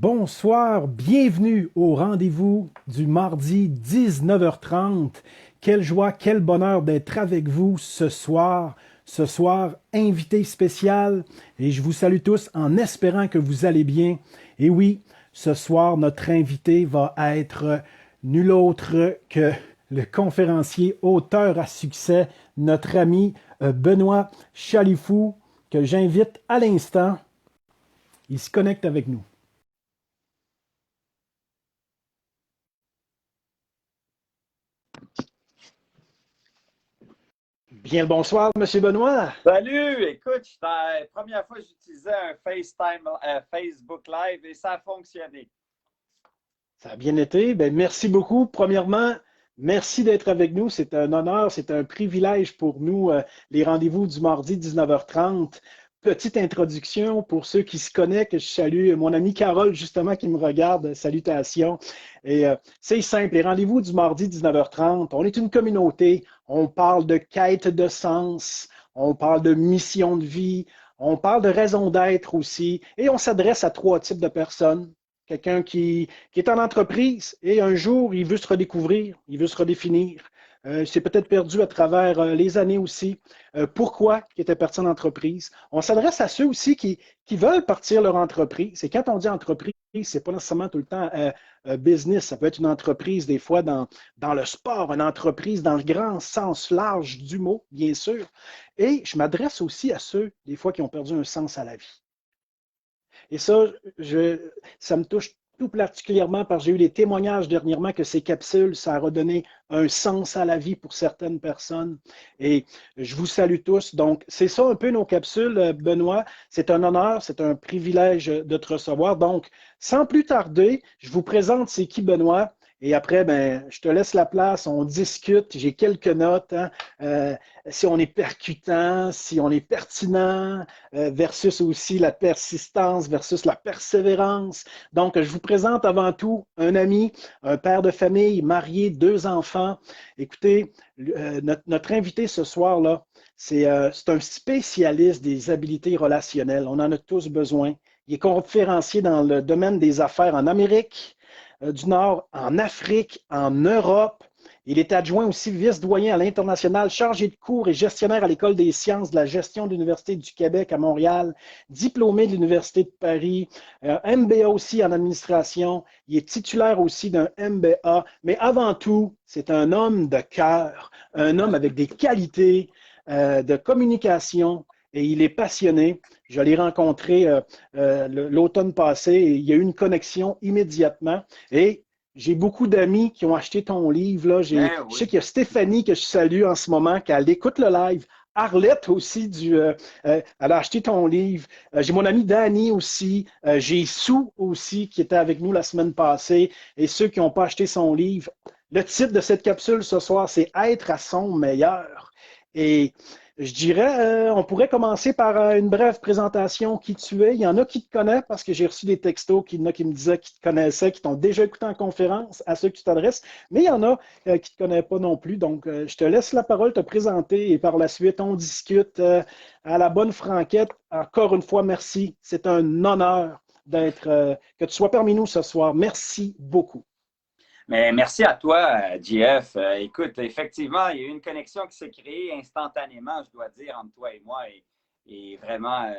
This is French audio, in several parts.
Bonsoir, bienvenue au rendez-vous du mardi 19h30. Quelle joie, quel bonheur d'être avec vous ce soir. Ce soir, invité spécial, et je vous salue tous en espérant que vous allez bien. Et oui, ce soir, notre invité va être nul autre que le conférencier, auteur à succès, notre ami Benoît Chalifou, que j'invite à l'instant. Il se connecte avec nous. Bien le bonsoir, Monsieur Benoît. Salut! Écoute, la première fois que j'utilisais un FaceTime, Facebook Live et ça a fonctionné. Ça a bien été. Ben, merci beaucoup. Premièrement, merci d'être avec nous. C'est un honneur, c'est un privilège pour nous, les rendez-vous du mardi 19h30. Petite introduction pour ceux qui se connectent. Je salue mon amie Carole, justement, qui me regarde. Salutations. Et c'est simple, les rendez-vous du mardi 19h30, on est une communauté. On parle de quête de sens, on parle de mission de vie, on parle de raison d'être aussi. Et on s'adresse à trois types de personnes. Quelqu'un qui est en entreprise et un jour, il veut se redécouvrir, il veut se redéfinir. Il s'est peut-être perdu à travers les années aussi. Pourquoi il était parti en entreprise? On s'adresse à ceux aussi qui veulent partir leur entreprise. Et quand on dit entreprise, c'est pas nécessairement tout le temps business. Ça peut être une entreprise, des fois, dans le sport, une entreprise dans le grand sens large du mot, bien sûr. Et je m'adresse aussi à ceux, des fois, qui ont perdu un sens à la vie. Et ça, ça me touche tout particulièrement parce que j'ai eu des témoignages dernièrement que ces capsules, ça a redonné un sens à la vie pour certaines personnes. Et je vous salue tous. Donc, c'est ça un peu nos capsules, Benoît. C'est un honneur, c'est un privilège de te recevoir. Donc, sans plus tarder, je vous présente c'est qui Benoît. Et après, ben, je te laisse la place, on discute. J'ai quelques notes. Hein. Si on est percutant, si on est pertinent, versus aussi la persistance, versus la persévérance. Donc, je vous présente avant tout un ami, un père de famille, marié, deux enfants. Écoutez, notre invité ce soir-là, c'est un spécialiste des habiletés relationnelles. On en a tous besoin. Il est conférencier dans le domaine des affaires en Amérique du Nord, en Afrique, en Europe. Il est adjoint aussi vice-doyen à l'international, chargé de cours et gestionnaire à l'École des sciences de la gestion de l'Université du Québec à Montréal, diplômé de l'Université de Paris, MBA aussi en administration. Il est titulaire aussi d'un MBA, mais avant tout, c'est un homme de cœur, un homme avec des qualités de communication et il est passionné. Je l'ai rencontré l'automne passé et il y a eu une connexion immédiatement. Et j'ai beaucoup d'amis qui ont acheté ton livre. Là. Je Ben sais oui. qu'il y a Stéphanie que je salue en ce moment, qu'elle écoute le live. Arlette aussi, elle a acheté ton livre. J'ai mon ami Danny aussi. J'ai Sue aussi qui était avec nous la semaine passée. Et ceux qui n'ont pas acheté son livre. Le titre de cette capsule ce soir, c'est Être à son meilleur. Et je dirais, on pourrait commencer par une brève présentation qui tu es. Il y en a qui te connaissent parce que j'ai reçu des textos qui, qui me disaient qu'ils te connaissaient, qui t'ont déjà écouté en conférence, à ceux que tu t'adresses, mais il y en a qui ne te connaissent pas non plus. Donc, je te laisse la parole te présenter et par la suite, on discute à la bonne franquette. Encore une fois, merci. C'est un honneur que tu sois parmi nous ce soir. Merci beaucoup. Mais merci à toi, JF. Écoute, effectivement, il y a eu une connexion qui s'est créée instantanément, je dois dire, entre toi et moi. Et vraiment,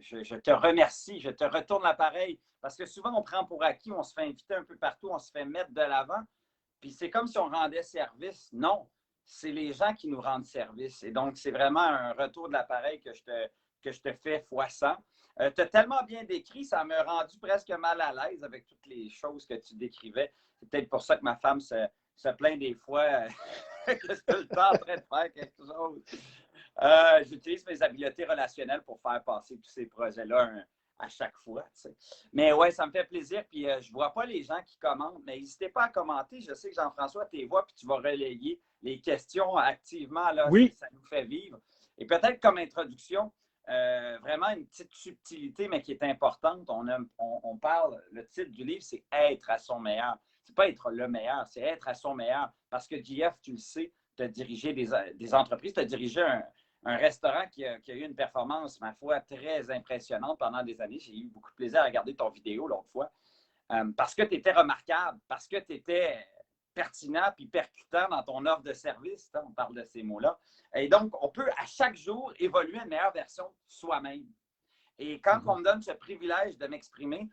je te remercie. Je te retourne l'appareil parce que souvent, on prend pour acquis, on se fait inviter un peu partout, on se fait mettre de l'avant. Puis c'est comme si on rendait service. Non, c'est les gens qui nous rendent service. Et donc, c'est vraiment un retour de l'appareil que je te fais fois 100. Tu as tellement bien décrit, ça m'a rendu presque mal à l'aise avec toutes les choses que tu décrivais. C'est peut-être pour ça que ma femme se plaint des fois que je suis tout le temps en train de faire quelque chose. J'utilise mes habiletés relationnelles pour faire passer tous ces projets-là à chaque fois. Tu sais. Mais ouais, ça me fait plaisir. Puis je ne vois pas les gens qui commentent, mais n'hésitez pas à commenter. Je sais que Jean-François, tes voix, puis tu vas relayer les questions activement. Là, Oui, ça nous fait vivre. Et peut-être comme introduction, vraiment une petite subtilité, mais qui est importante. On parle, le titre du livre, c'est Être à son meilleur. C'est pas être le meilleur, c'est être à son meilleur. Parce que JF, tu le sais, tu as dirigé des entreprises, tu as dirigé un restaurant qui a eu une performance, ma foi, très impressionnante pendant des années. J'ai eu beaucoup de plaisir à regarder ton vidéo l'autre fois. parce que tu étais remarquable, parce que tu étais pertinent puis percutant dans ton offre de service. On parle de ces mots-là. Et donc, on peut à chaque jour évoluer une meilleure version de soi-même. Et quand on me donne ce privilège de m'exprimer,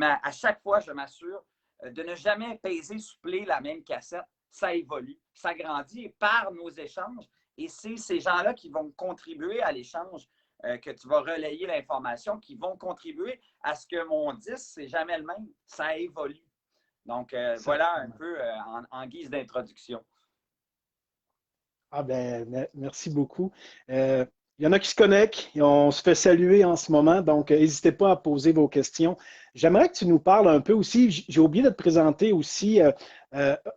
à chaque fois, je m'assure de ne jamais peser, suppléer la même cassette. Ça évolue, ça grandit et par nos échanges. Et c'est ces gens-là qui vont contribuer à l'échange, que tu vas relayer l'information, qui vont contribuer à ce que mon 10, c'est jamais le même. Ça évolue. Donc, voilà un peu en guise d'introduction. Ah ben, merci beaucoup. Il y en a qui se connectent et on se fait saluer en ce moment, donc n'hésitez pas à poser vos questions. J'aimerais que tu nous parles un peu aussi, j'ai oublié de te présenter aussi,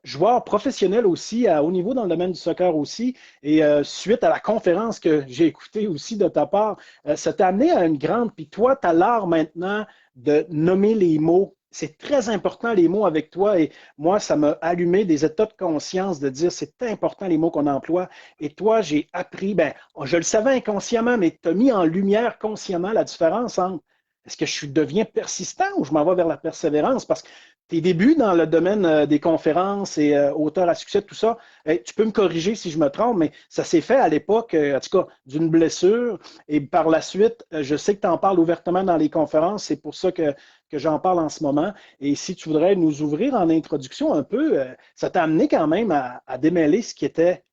joueur professionnel aussi à haut niveau dans le domaine du soccer aussi, et suite à la conférence que j'ai écoutée aussi de ta part, ça t'a amené à une grande, puis toi, tu as l'art maintenant de nommer les mots. C'est très important les mots avec toi et moi, ça m'a allumé des états de conscience de dire c'est important les mots qu'on emploie. Et toi, j'ai appris, ben, je le savais inconsciemment, mais tu as mis en lumière consciemment la différence entre est-ce que je deviens persistant ou je m'en vais vers la persévérance? Parce que tes débuts dans le domaine des conférences et auteur à succès, tout ça, tu peux me corriger si je me trompe, mais ça s'est fait à l'époque, en tout cas, d'une blessure. Et par la suite, je sais que tu en parles ouvertement dans les conférences. C'est pour ça que j'en parle en ce moment. Et si tu voudrais nous ouvrir en introduction un peu, ça t'a amené quand même à démêler ce qui était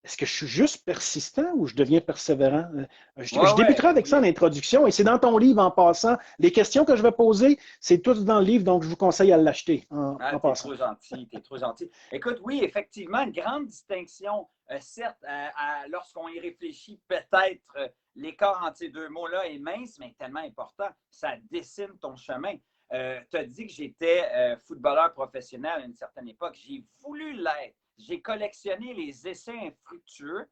est-ce que je suis juste persistant ou je deviens persévérant? Je débuterai avec ça en Oui. introduction et c'est dans ton livre en passant. Les questions que je vais poser, c'est toutes dans le livre, donc je vous conseille à l'acheter en T'es passant. trop gentil, t'es trop gentil. Écoute, oui, effectivement, une grande distinction, certes, lorsqu'on y réfléchit, peut-être l'écart entre ces deux mots-là est mince, mais tellement important. Ça dessine ton chemin. Tu as dit que j'étais footballeur professionnel à une certaine époque. J'ai voulu l'être. J'ai collectionné les essais infructueux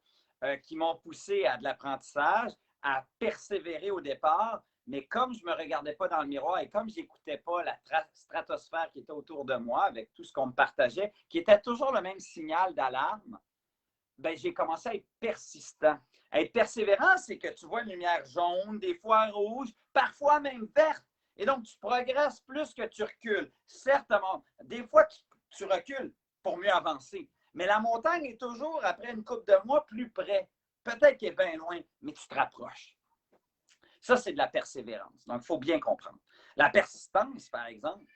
qui m'ont poussé à de l'apprentissage, à persévérer au départ. Mais comme je ne me regardais pas dans le miroir et comme je n'écoutais pas la stratosphère qui était autour de moi avec tout ce qu'on me partageait, qui était toujours le même signal d'alarme, ben, j'ai commencé à être persistant. Être persévérant, c'est que tu vois une lumière jaune, des fois rouge, parfois même verte. Et donc, tu progresses plus que tu recules. Certainement, des fois, tu recules pour mieux avancer. Mais la montagne est toujours, après une couple de mois, plus près. Peut-être qu'elle est bien loin, mais tu te rapproches. Ça, c'est de la persévérance. Donc, il faut bien comprendre. La persistance, par exemple,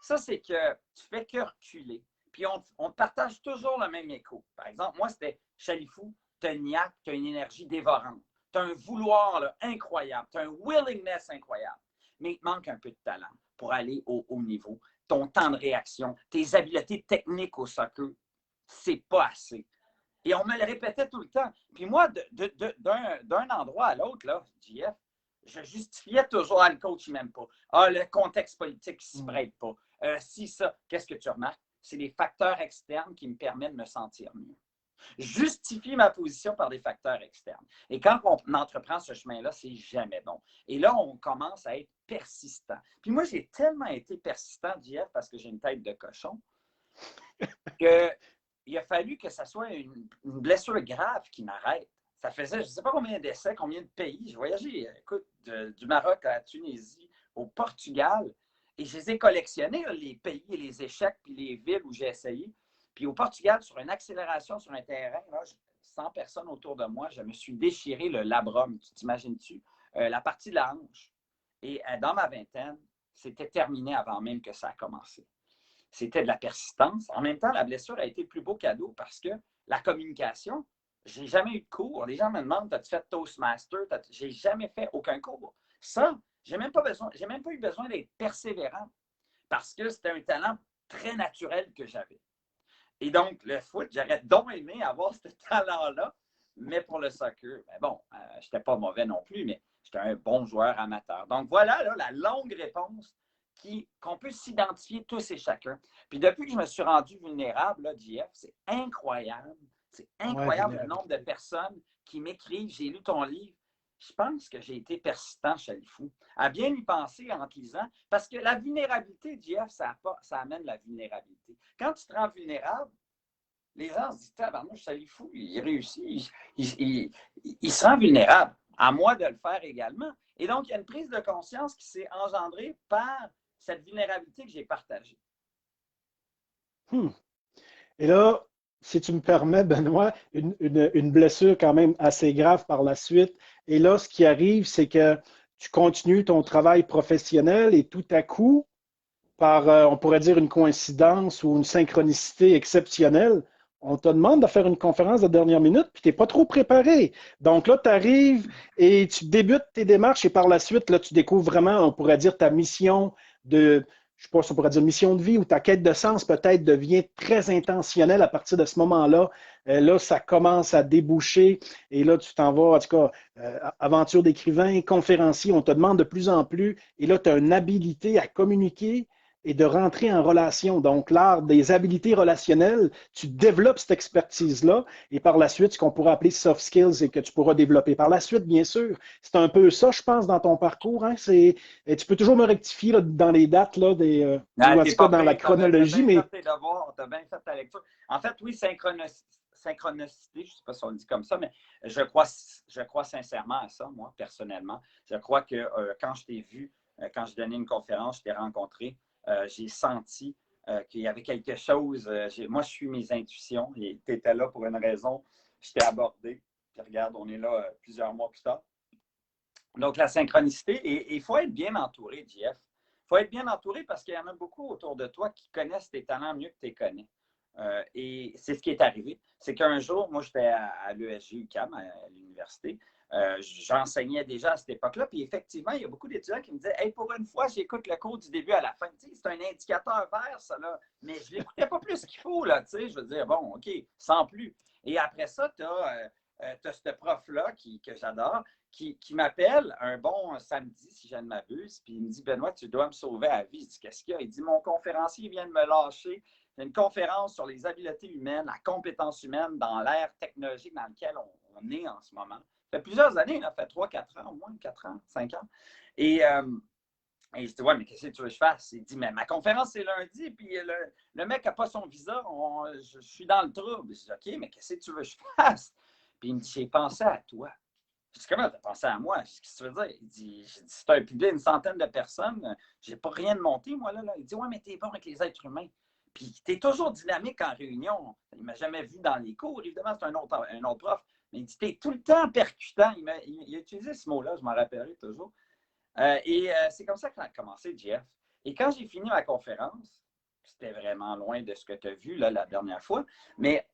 ça, c'est que tu fais que reculer. Puis, on partage toujours le même écho. Par exemple, moi, c'était Chalifou, tu as une niaque, tu as une énergie dévorante. Tu as un vouloir là, incroyable. Tu as un willingness incroyable. Mais il te manque un peu de talent pour aller au haut niveau. Ton temps de réaction, tes habiletés techniques au soccer, c'est pas assez. Et on me le répétait tout le temps. Puis moi, d'un endroit à l'autre, là, JF, je justifiais toujours, le coach, il m'aime pas. Le contexte politique, il ne s'y prête pas. Si ça, qu'est-ce que tu remarques? C'est les facteurs externes qui me permettent de me sentir mieux. Justifier ma position par des facteurs externes. Et quand on entreprend ce chemin-là, c'est jamais bon. Et là, on commence à être persistant. Puis moi, j'ai tellement été persistant, JF, parce que j'ai une tête de cochon, qu'il a fallu que ça soit une blessure grave qui m'arrête. Ça faisait, je ne sais pas combien d'essais, combien de pays. Je voyageais, écoute, du Maroc à la Tunisie, au Portugal, et je les ai collectionnés, là, les pays et les échecs, puis les villes où j'ai essayé. Puis au Portugal, sur une accélération sur un terrain, là, 100 personnes autour de moi, je me suis déchiré le labrum, tu t'imagines-tu? La partie de la hanche. Et dans ma vingtaine, c'était terminé avant même que ça a commencé. C'était de la persistance. En même temps, la blessure a été le plus beau cadeau parce que la communication, je n'ai jamais eu de cours. Les gens me demandent, as-tu fait Toastmaster? Je n'ai jamais fait aucun cours. Ça, je n'ai même pas eu besoin d'être persévérant parce que c'était un talent très naturel que j'avais. Et donc, le foot, j'aurais donc aimé avoir ce talent-là, mais pour le soccer, ben bon, je n'étais pas mauvais non plus, mais j'étais un bon joueur amateur. Donc, voilà là, la longue réponse qu'on peut s'identifier tous et chacun. Puis depuis que je me suis rendu vulnérable, là, JF, c'est incroyable. C'est incroyable le nombre de personnes qui m'écrivent, j'ai lu ton livre. Je pense que j'ai été persistant, Chalifou, à bien y penser en te lisant, parce que la vulnérabilité, JF, ça amène la vulnérabilité. Quand tu te rends vulnérable, les gens se disent, tabarnouche, Chalifou, il réussit, il se rend vulnérable. À moi de le faire également. Et donc, il y a une prise de conscience qui s'est engendrée par cette vulnérabilité que j'ai partagée. Et là, si tu me permets, Benoît, une blessure quand même assez grave par la suite. Et là, ce qui arrive, c'est que tu continues ton travail professionnel et tout à coup, par, on pourrait dire, une coïncidence ou une synchronicité exceptionnelle, on te demande de faire une conférence de dernière minute, puis tu n'es pas trop préparé. Donc là, tu arrives et tu débutes tes démarches et par la suite, là, tu découvres vraiment, on pourrait dire, ta mission de, je sais pas si on pourrait dire mission de vie ou ta quête de sens peut-être devient très intentionnelle à partir de ce moment-là. Là, ça commence à déboucher et là, tu t'en vas, en tout cas, aventure d'écrivain, conférencier, on te demande de plus en plus et là, tu as une habilité à communiquer et de rentrer en relation. Donc, l'art des habiletés relationnelles, tu développes cette expertise-là et par la suite, ce qu'on pourrait appeler soft skills et que tu pourras développer par la suite, bien sûr. C'est un peu ça, je pense, dans ton parcours. Hein? Tu peux toujours me rectifier là, dans les dates, là, ou en tout cas dans la chronologie, mais... mais... Tu as bien fait tes devoirs, tu as bien fait ta lecture. En fait, oui, synchronicité, je ne sais pas si on le dit comme ça, mais je crois sincèrement à ça, moi, personnellement. Je crois que quand je t'ai vu, quand je donnais une conférence, je t'ai rencontré, j'ai senti qu'il y avait quelque chose. Moi, je suis mes intuitions et tu étais là pour une raison. Je t'ai abordé. Puis regarde, on est là plusieurs mois plus tard. Donc, la synchronicité, et il faut être bien entouré, JF. Il faut être bien entouré parce qu'il y en a beaucoup autour de toi qui connaissent tes talents mieux que tu les connais. Et c'est ce qui est arrivé. C'est qu'un jour, moi, j'étais à l'ESG UQAM, à l'université. J'enseignais déjà à cette époque-là. Puis effectivement, il y a beaucoup d'étudiants qui me disaient hey, pour une fois, j'écoute le cours du début à la fin. Tu sais, c'est un indicateur vert, ça, là. Mais je ne l'écoutais pas plus qu'il faut, là. Tu sais, je veux dire, bon, OK, sans plus. Et après ça, tu as ce prof-là que j'adore qui m'appelle un bon samedi, si je ne m'abuse. Puis il me dit Benoît, tu dois me sauver à la vie. Je dis qu'est-ce qu'il y a? Il dit mon conférencier vient de me lâcher. C'est une conférence sur les habiletés humaines, la compétence humaine dans l'ère technologique dans laquelle on est en ce moment. Ça fait plusieurs années, ça fait 3-4 ans, au moins 4 ans, 5 ans. Et je dis, ouais, mais qu'est-ce que tu veux que je fasse? Il dit, mais ma conférence, c'est lundi, puis le mec n'a pas son visa, je suis dans le trouble. Je dis, OK, mais qu'est-ce que tu veux que je fasse? Puis il me dit, j'ai pensé à toi. Je dis, comment tu as pensé à moi? Je dis, qu'est-ce que tu veux dire? Il dit, c'est un public, une centaine de personnes, j'ai pas rien de monté, moi, là. Il dit, ouais, mais t'es bon avec les êtres humains. Puis tu es toujours dynamique en réunion. Il ne m'a jamais vu dans les cours, évidemment, c'est un autre prof. Mais il dit, tu es tout le temps percutant. Il a utilisé ce mot-là, je m'en rappellerai toujours. C'est comme ça que ça a commencé, Jeff. Et quand j'ai fini ma conférence, c'était vraiment loin de ce que tu as vu là, la dernière fois, mais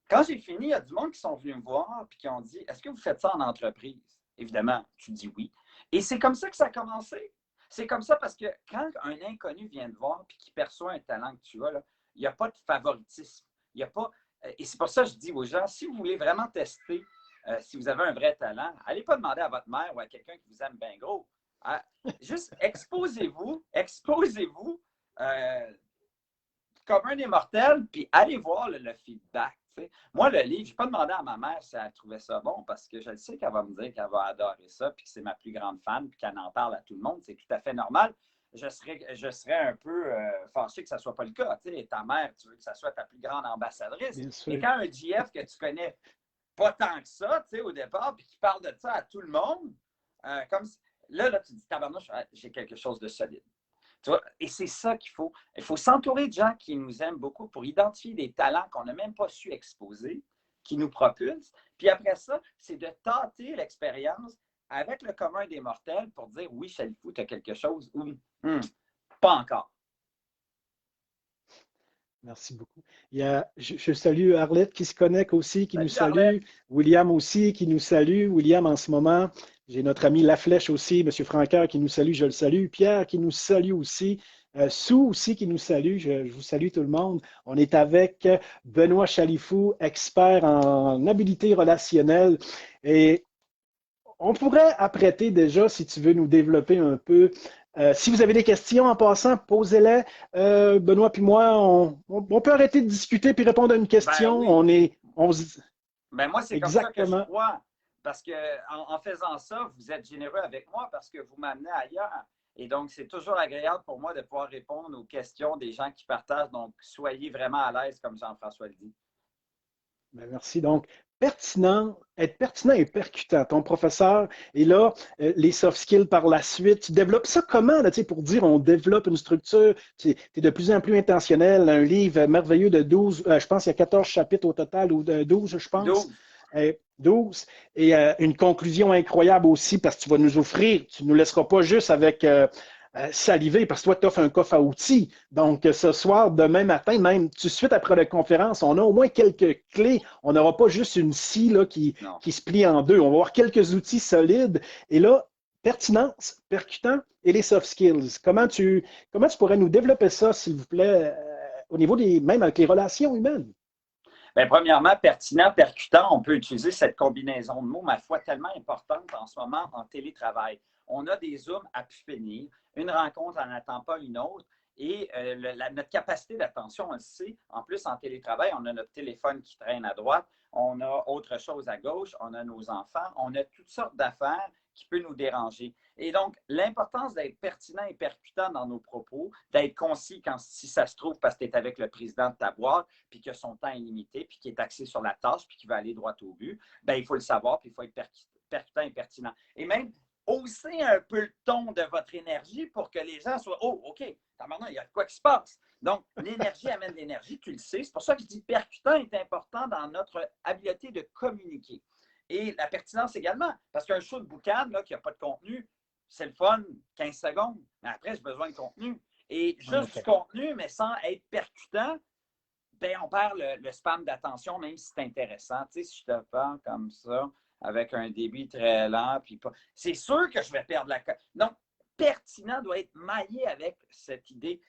quand j'ai fini, il y a du monde qui sont venus me voir et qui ont dit est-ce que vous faites ça en entreprise? Évidemment, tu dis oui. Et c'est comme ça que ça a commencé. C'est comme ça parce que quand un inconnu vient te voir et qu'il perçoit un talent que tu as, là, il n'y a pas de favoritisme. Il y a pas, et c'est pour ça que je dis aux gens si vous voulez vraiment tester si vous avez un vrai talent, allez pas demander à votre mère ou à quelqu'un qui vous aime bien gros. Juste exposez-vous comme un des mortels, puis allez voir le feedback. T'sais. Moi, le livre, je n'ai pas demandé à ma mère si elle trouvait ça bon, parce que je sais qu'elle va me dire qu'elle va adorer ça, puis que c'est ma plus grande fan, puis qu'elle en parle à tout le monde. C'est tout à fait normal. Je serais un peu fâché que ça ne soit pas le cas. T'sais. Ta mère, tu veux que ça soit ta plus grande ambassadrice. Et quand un GF que tu connais pas tant que ça, au départ, puis qui parle de ça à tout le monde, comme là, tu dis, tabarnouche, j'ai quelque chose de solide. Tu vois? Et c'est ça qu'il faut. Il faut s'entourer de gens qui nous aiment beaucoup pour identifier des talents qu'on n'a même pas su exposer, qui nous propulsent. Puis après ça, c'est de tâter l'expérience avec le commun des mortels pour dire oui, Chalifou, tu as quelque chose ou pas encore. Merci beaucoup. Je salue Arlette qui se connecte aussi, qui nous salue. Arlette. William aussi qui nous salue. William en ce moment. J'ai notre ami Laflèche aussi, M. Franqueur qui nous salue, je le salue. Pierre qui nous salue aussi. Sou aussi qui nous salue. Je vous salue tout le monde. On est avec Benoît Chalifou, expert en habileté relationnelle. Et on pourrait apprêter déjà, si tu veux nous développer un peu. Si vous avez des questions en passant, posez-les. Benoît puis moi, on peut arrêter de discuter puis répondre à une question. Ben oui. Moi, c'est comme ça que je Exactement. crois. Parce qu'en faisant ça, vous êtes généreux avec moi parce que vous m'amenez ailleurs. Et donc, c'est toujours agréable pour moi de pouvoir répondre aux questions des gens qui partagent. Donc, soyez vraiment à l'aise, comme Jean-François le dit. Merci. Donc, être pertinent et percutant. Ton professeur est là, les soft skills par la suite. Tu développes ça comment, là, pour dire on développe une structure? Tu es de plus en plus intentionnel. Un livre merveilleux de 12, je pense qu'il y a 14 chapitres au total, ou de 12, je pense. 12. 12. Et une conclusion incroyable aussi, parce que tu vas nous offrir, tu ne nous laisseras pas juste avec saliver, parce que toi, tu offres un coffre à outils. Donc, ce soir, demain matin, même tout de suite après la conférence, on a au moins quelques clés. On n'aura pas juste une scie là, Non. qui se plie en deux. On va avoir quelques outils solides. Et là, pertinence, percutant et les soft skills. Comment tu pourrais nous développer ça, s'il vous plaît, au niveau même avec les relations humaines? Bien, premièrement, pertinent, percutant, on peut utiliser cette combinaison de mots, ma foi, tellement importante en ce moment en télétravail. On a des Zooms à pu finir. Une rencontre n'en attend pas une autre. Et notre capacité d'attention, on le sait. En plus, en télétravail, on a notre téléphone qui traîne à droite, on a autre chose à gauche, on a nos enfants, on a toutes sortes d'affaires qui peuvent nous déranger. Et donc, l'importance d'être pertinent et percutant dans nos propos, d'être concis quand, si ça se trouve, parce que tu es avec le président de ta boîte, puis que son temps est limité, puis qu'il est axé sur la tâche, puis qu'il va aller droit au but, bien, il faut le savoir, puis il faut être percutant et pertinent. Et même, hausser un peu le ton de votre énergie pour que les gens soient « Oh, OK, maintenant, il y a quoi qui se passe? » Donc, l'énergie amène l'énergie, tu le sais. C'est pour ça que je dis percutant est important dans notre habileté de communiquer. Et la pertinence également, parce qu'un show de boucan là, qui n'a pas de contenu, c'est le fun, 15 secondes, mais après, j'ai besoin de contenu. Et juste du contenu, mais sans être percutant, bien, on perd le spam d'attention, même si c'est intéressant. Tu sais, si je te parle comme ça, avec un débit très lent, puis pas. C'est sûr que je vais perdre la. Donc, pertinent doit être maillé avec cette idée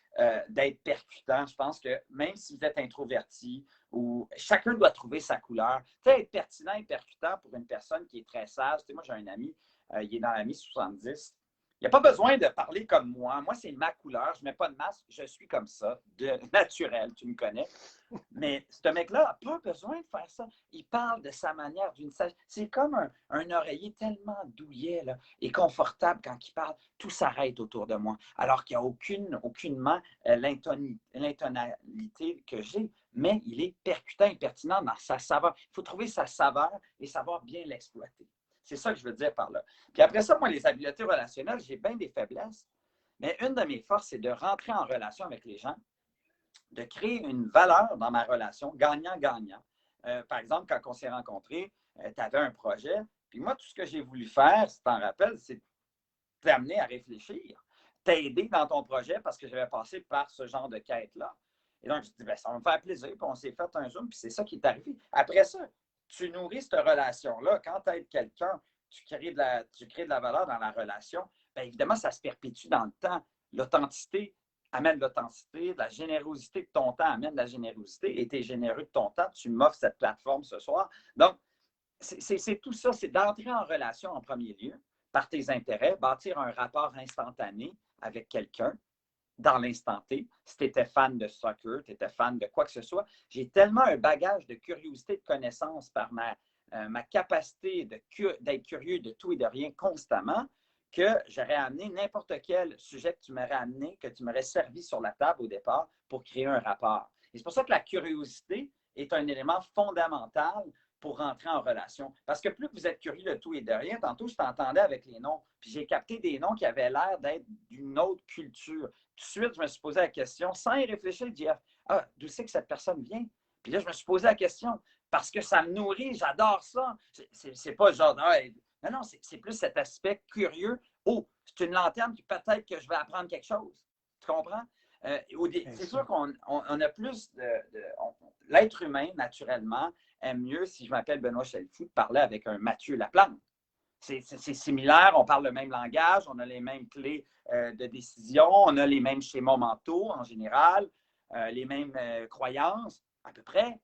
d'être percutant. Je pense que même si vous êtes introverti, ou chacun doit trouver sa couleur. Tu sais, être pertinent et percutant pour une personne qui est très sage. Tu sais, moi, j'ai un ami, il est dans la mi-70. Il n'y a pas besoin de parler comme moi. Moi, c'est ma couleur. Je ne mets pas de masque. Je suis comme ça, de naturel. Tu me connais. Mais ce mec-là n'a pas besoin de faire ça. Il parle de sa manière, d'une sagesse. C'est comme un oreiller tellement douillet là, et confortable quand il parle. Tout s'arrête autour de moi. Alors qu'il n'y a aucunement l'intonalité que j'ai. Mais il est percutant et pertinent dans sa saveur. Il faut trouver sa saveur et savoir bien l'exploiter. C'est ça que je veux dire par là. Puis après ça, moi, les habiletés relationnelles, j'ai bien des faiblesses. Mais une de mes forces, c'est de rentrer en relation avec les gens, de créer une valeur dans ma relation, gagnant-gagnant. Par exemple, quand on s'est rencontrés, tu avais un projet, puis moi, tout ce que j'ai voulu faire, si tu t'en rappelles, c'est t'amener à réfléchir, t'aider dans ton projet parce que j'avais passé par ce genre de quête-là. Et donc, je dis, bien, ça va me faire plaisir, puis on s'est fait un Zoom, puis c'est ça qui est arrivé. Après ça, tu nourris cette relation-là. Quand tu aides quelqu'un, tu crées de la valeur dans la relation, bien évidemment, ça se perpétue dans le temps. L'authenticité amène l'authenticité, la générosité de ton temps amène la générosité, et tu es généreux de ton temps, tu m'offres cette plateforme ce soir. Donc, c'est tout ça, c'est d'entrer en relation en premier lieu, par tes intérêts, bâtir un rapport instantané avec quelqu'un dans l'instant T. Si tu étais fan de soccer, tu étais fan de quoi que ce soit, j'ai tellement un bagage de curiosité, de connaissance par ma capacité d'être curieux de tout et de rien constamment, que j'aurais amené n'importe quel sujet que tu m'aurais amené, que tu m'aurais servi sur la table au départ pour créer un rapport. Et c'est pour ça que la curiosité est un élément fondamental pour rentrer en relation. Parce que plus vous êtes curieux de tout et de rien, tantôt je t'entendais avec les noms, puis j'ai capté des noms qui avaient l'air d'être d'une autre culture. Tout de suite, je me suis posé la question, sans y réfléchir, je dis, ah, d'où c'est que cette personne vient? Puis là, je me suis posé la question, parce que ça me nourrit, j'adore ça. C'est pas genre, non, c'est plus cet aspect curieux. Oh, c'est une lanterne, puis peut-être que je vais apprendre quelque chose. Tu comprends? C'est sûr qu'on a plus l'être humain, naturellement, aime mieux, si je m'appelle Benoît Chalfou, de parler avec un Mathieu Laplante. C'est similaire, on parle le même langage, on a les mêmes clés de décision, on a les mêmes schémas mentaux en général, les mêmes croyances, à peu près.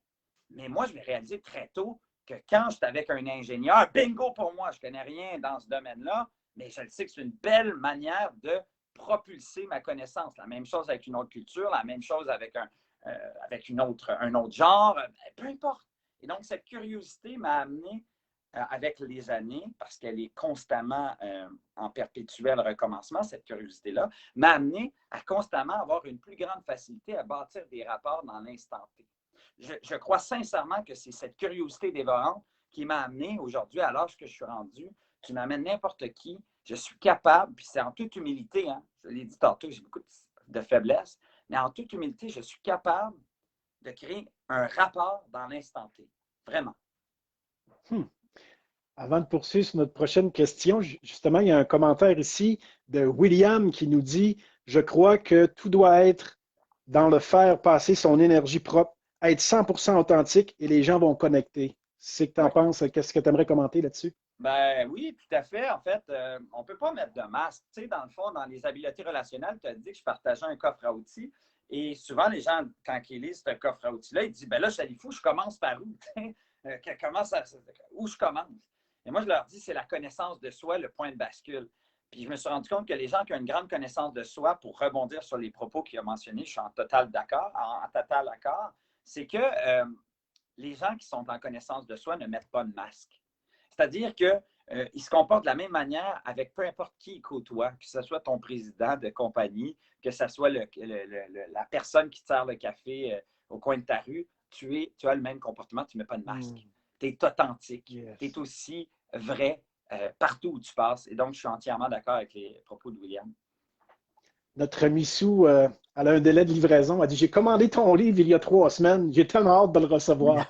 Mais moi, je vais réaliser très tôt que quand je suis avec un ingénieur, bingo pour moi, je ne connais rien dans ce domaine-là, mais je sais que c'est une belle manière de propulser ma connaissance. La même chose avec une autre culture, la même chose avec un autre genre, peu importe. Et donc, cette curiosité m'a amené avec les années, parce qu'elle est constamment en perpétuel recommencement, cette curiosité-là, m'a amené à constamment avoir une plus grande facilité à bâtir des rapports dans l'instant T. je crois sincèrement que c'est cette curiosité dévorante qui m'a amené aujourd'hui à l'âge que je suis rendu. Tu m'amènes n'importe qui. Je suis capable, puis c'est en toute humilité, hein, je l'ai dit tantôt, j'ai beaucoup de faiblesse, mais en toute humilité, je suis capable de créer un rapport dans l'instant T. Vraiment. Hmm. Avant de poursuivre sur notre prochaine question, justement, il y a un commentaire ici de William qui nous dit, je crois que tout doit être dans le faire passer son énergie propre, être 100% authentique et les gens vont connecter. C'est que tu en Oui. penses, qu'est-ce que tu aimerais commenter là-dessus? Ben oui, tout à fait. En fait, on ne peut pas mettre de masque. Tu sais, dans le fond, dans les habiletés relationnelles, tu as dit que je partageais un coffre à outils. Et souvent, les gens, quand ils lisent ce coffre à outils-là, ils disent, ben là, je suis fou, je commence par où? Où je commence? Et moi, je leur dis, c'est la connaissance de soi, le point de bascule. Puis je me suis rendu compte que les gens qui ont une grande connaissance de soi, pour rebondir sur les propos qu'il a mentionnés, je suis en total d'accord, en total accord, c'est que les gens qui sont en connaissance de soi ne mettent pas de masque. C'est-à-dire qu'ils se comportent de la même manière avec peu importe qui ils côtoient, que ce soit ton président de compagnie, que ce soit la personne qui te sert le café au coin de ta rue, tu as le même comportement, tu ne mets pas de masque. Tu es authentique, Yes. tu es aussi vrai partout où tu passes. Et donc, je suis entièrement d'accord avec les propos de William. Notre Missou, elle a un délai de livraison. Elle dit, j'ai commandé ton livre il y a 3 semaines. J'ai tellement hâte de le recevoir.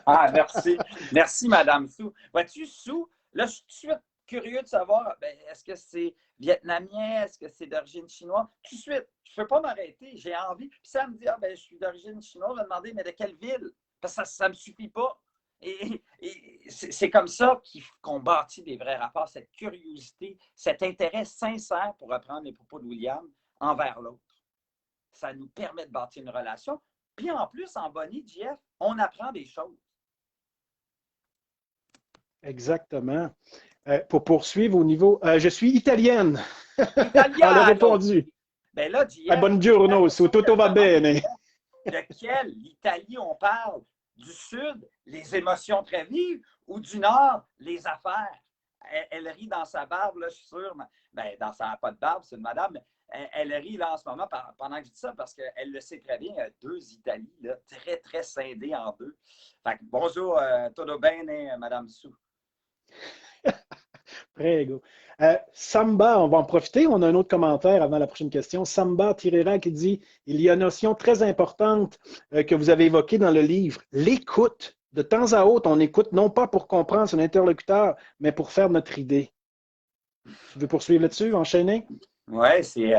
Ah, merci. Merci, Madame Sou. Vois-tu, Sou, là, je suis tout de suite curieux de savoir, ben, est-ce que c'est vietnamien, est-ce que c'est d'origine chinoise? Tout de suite, je ne peux pas m'arrêter, j'ai envie. Puis ça me dit, ah, ben, je suis d'origine chinoise, je vais demander, mais de quelle ville? Parce que ça ne me suffit pas. Et c'est comme ça qu'on bâtit des vrais rapports, cette curiosité, cet intérêt sincère, pour reprendre les propos de William, envers l'autre. Ça nous permet de bâtir une relation. Puis en plus, en Bonnie, JF, on apprend des choses. Exactement. Pour poursuivre au niveau, je suis italienne. Elle a Italiano! répondu. Ben là, JF, j'ai Buongiorno, l'impression su qu'elle tutto va demande bene. de quelle Italie on parle. Du Sud, les émotions très vives, ou du Nord, les affaires. Elle rit dans sa barbe, là, je suis sûr. Ben, dans sa pas de barbe, c'est une madame, mais elle rit là en ce moment pendant que je dis ça parce qu'elle le sait très bien. Il y a deux Italies, là, très, très scindées en deux. Fait que, bonjour, todo bene, Madame Sou. Prego. Samba, on va en profiter. On a un autre commentaire avant la prochaine question. Samba Tirera qui dit, il y a une notion très importante que vous avez évoquée dans le livre, l'écoute. De temps à autre, on écoute non pas pour comprendre son interlocuteur, mais pour faire notre idée. Tu veux poursuivre là-dessus, enchaîner? Oui, c'est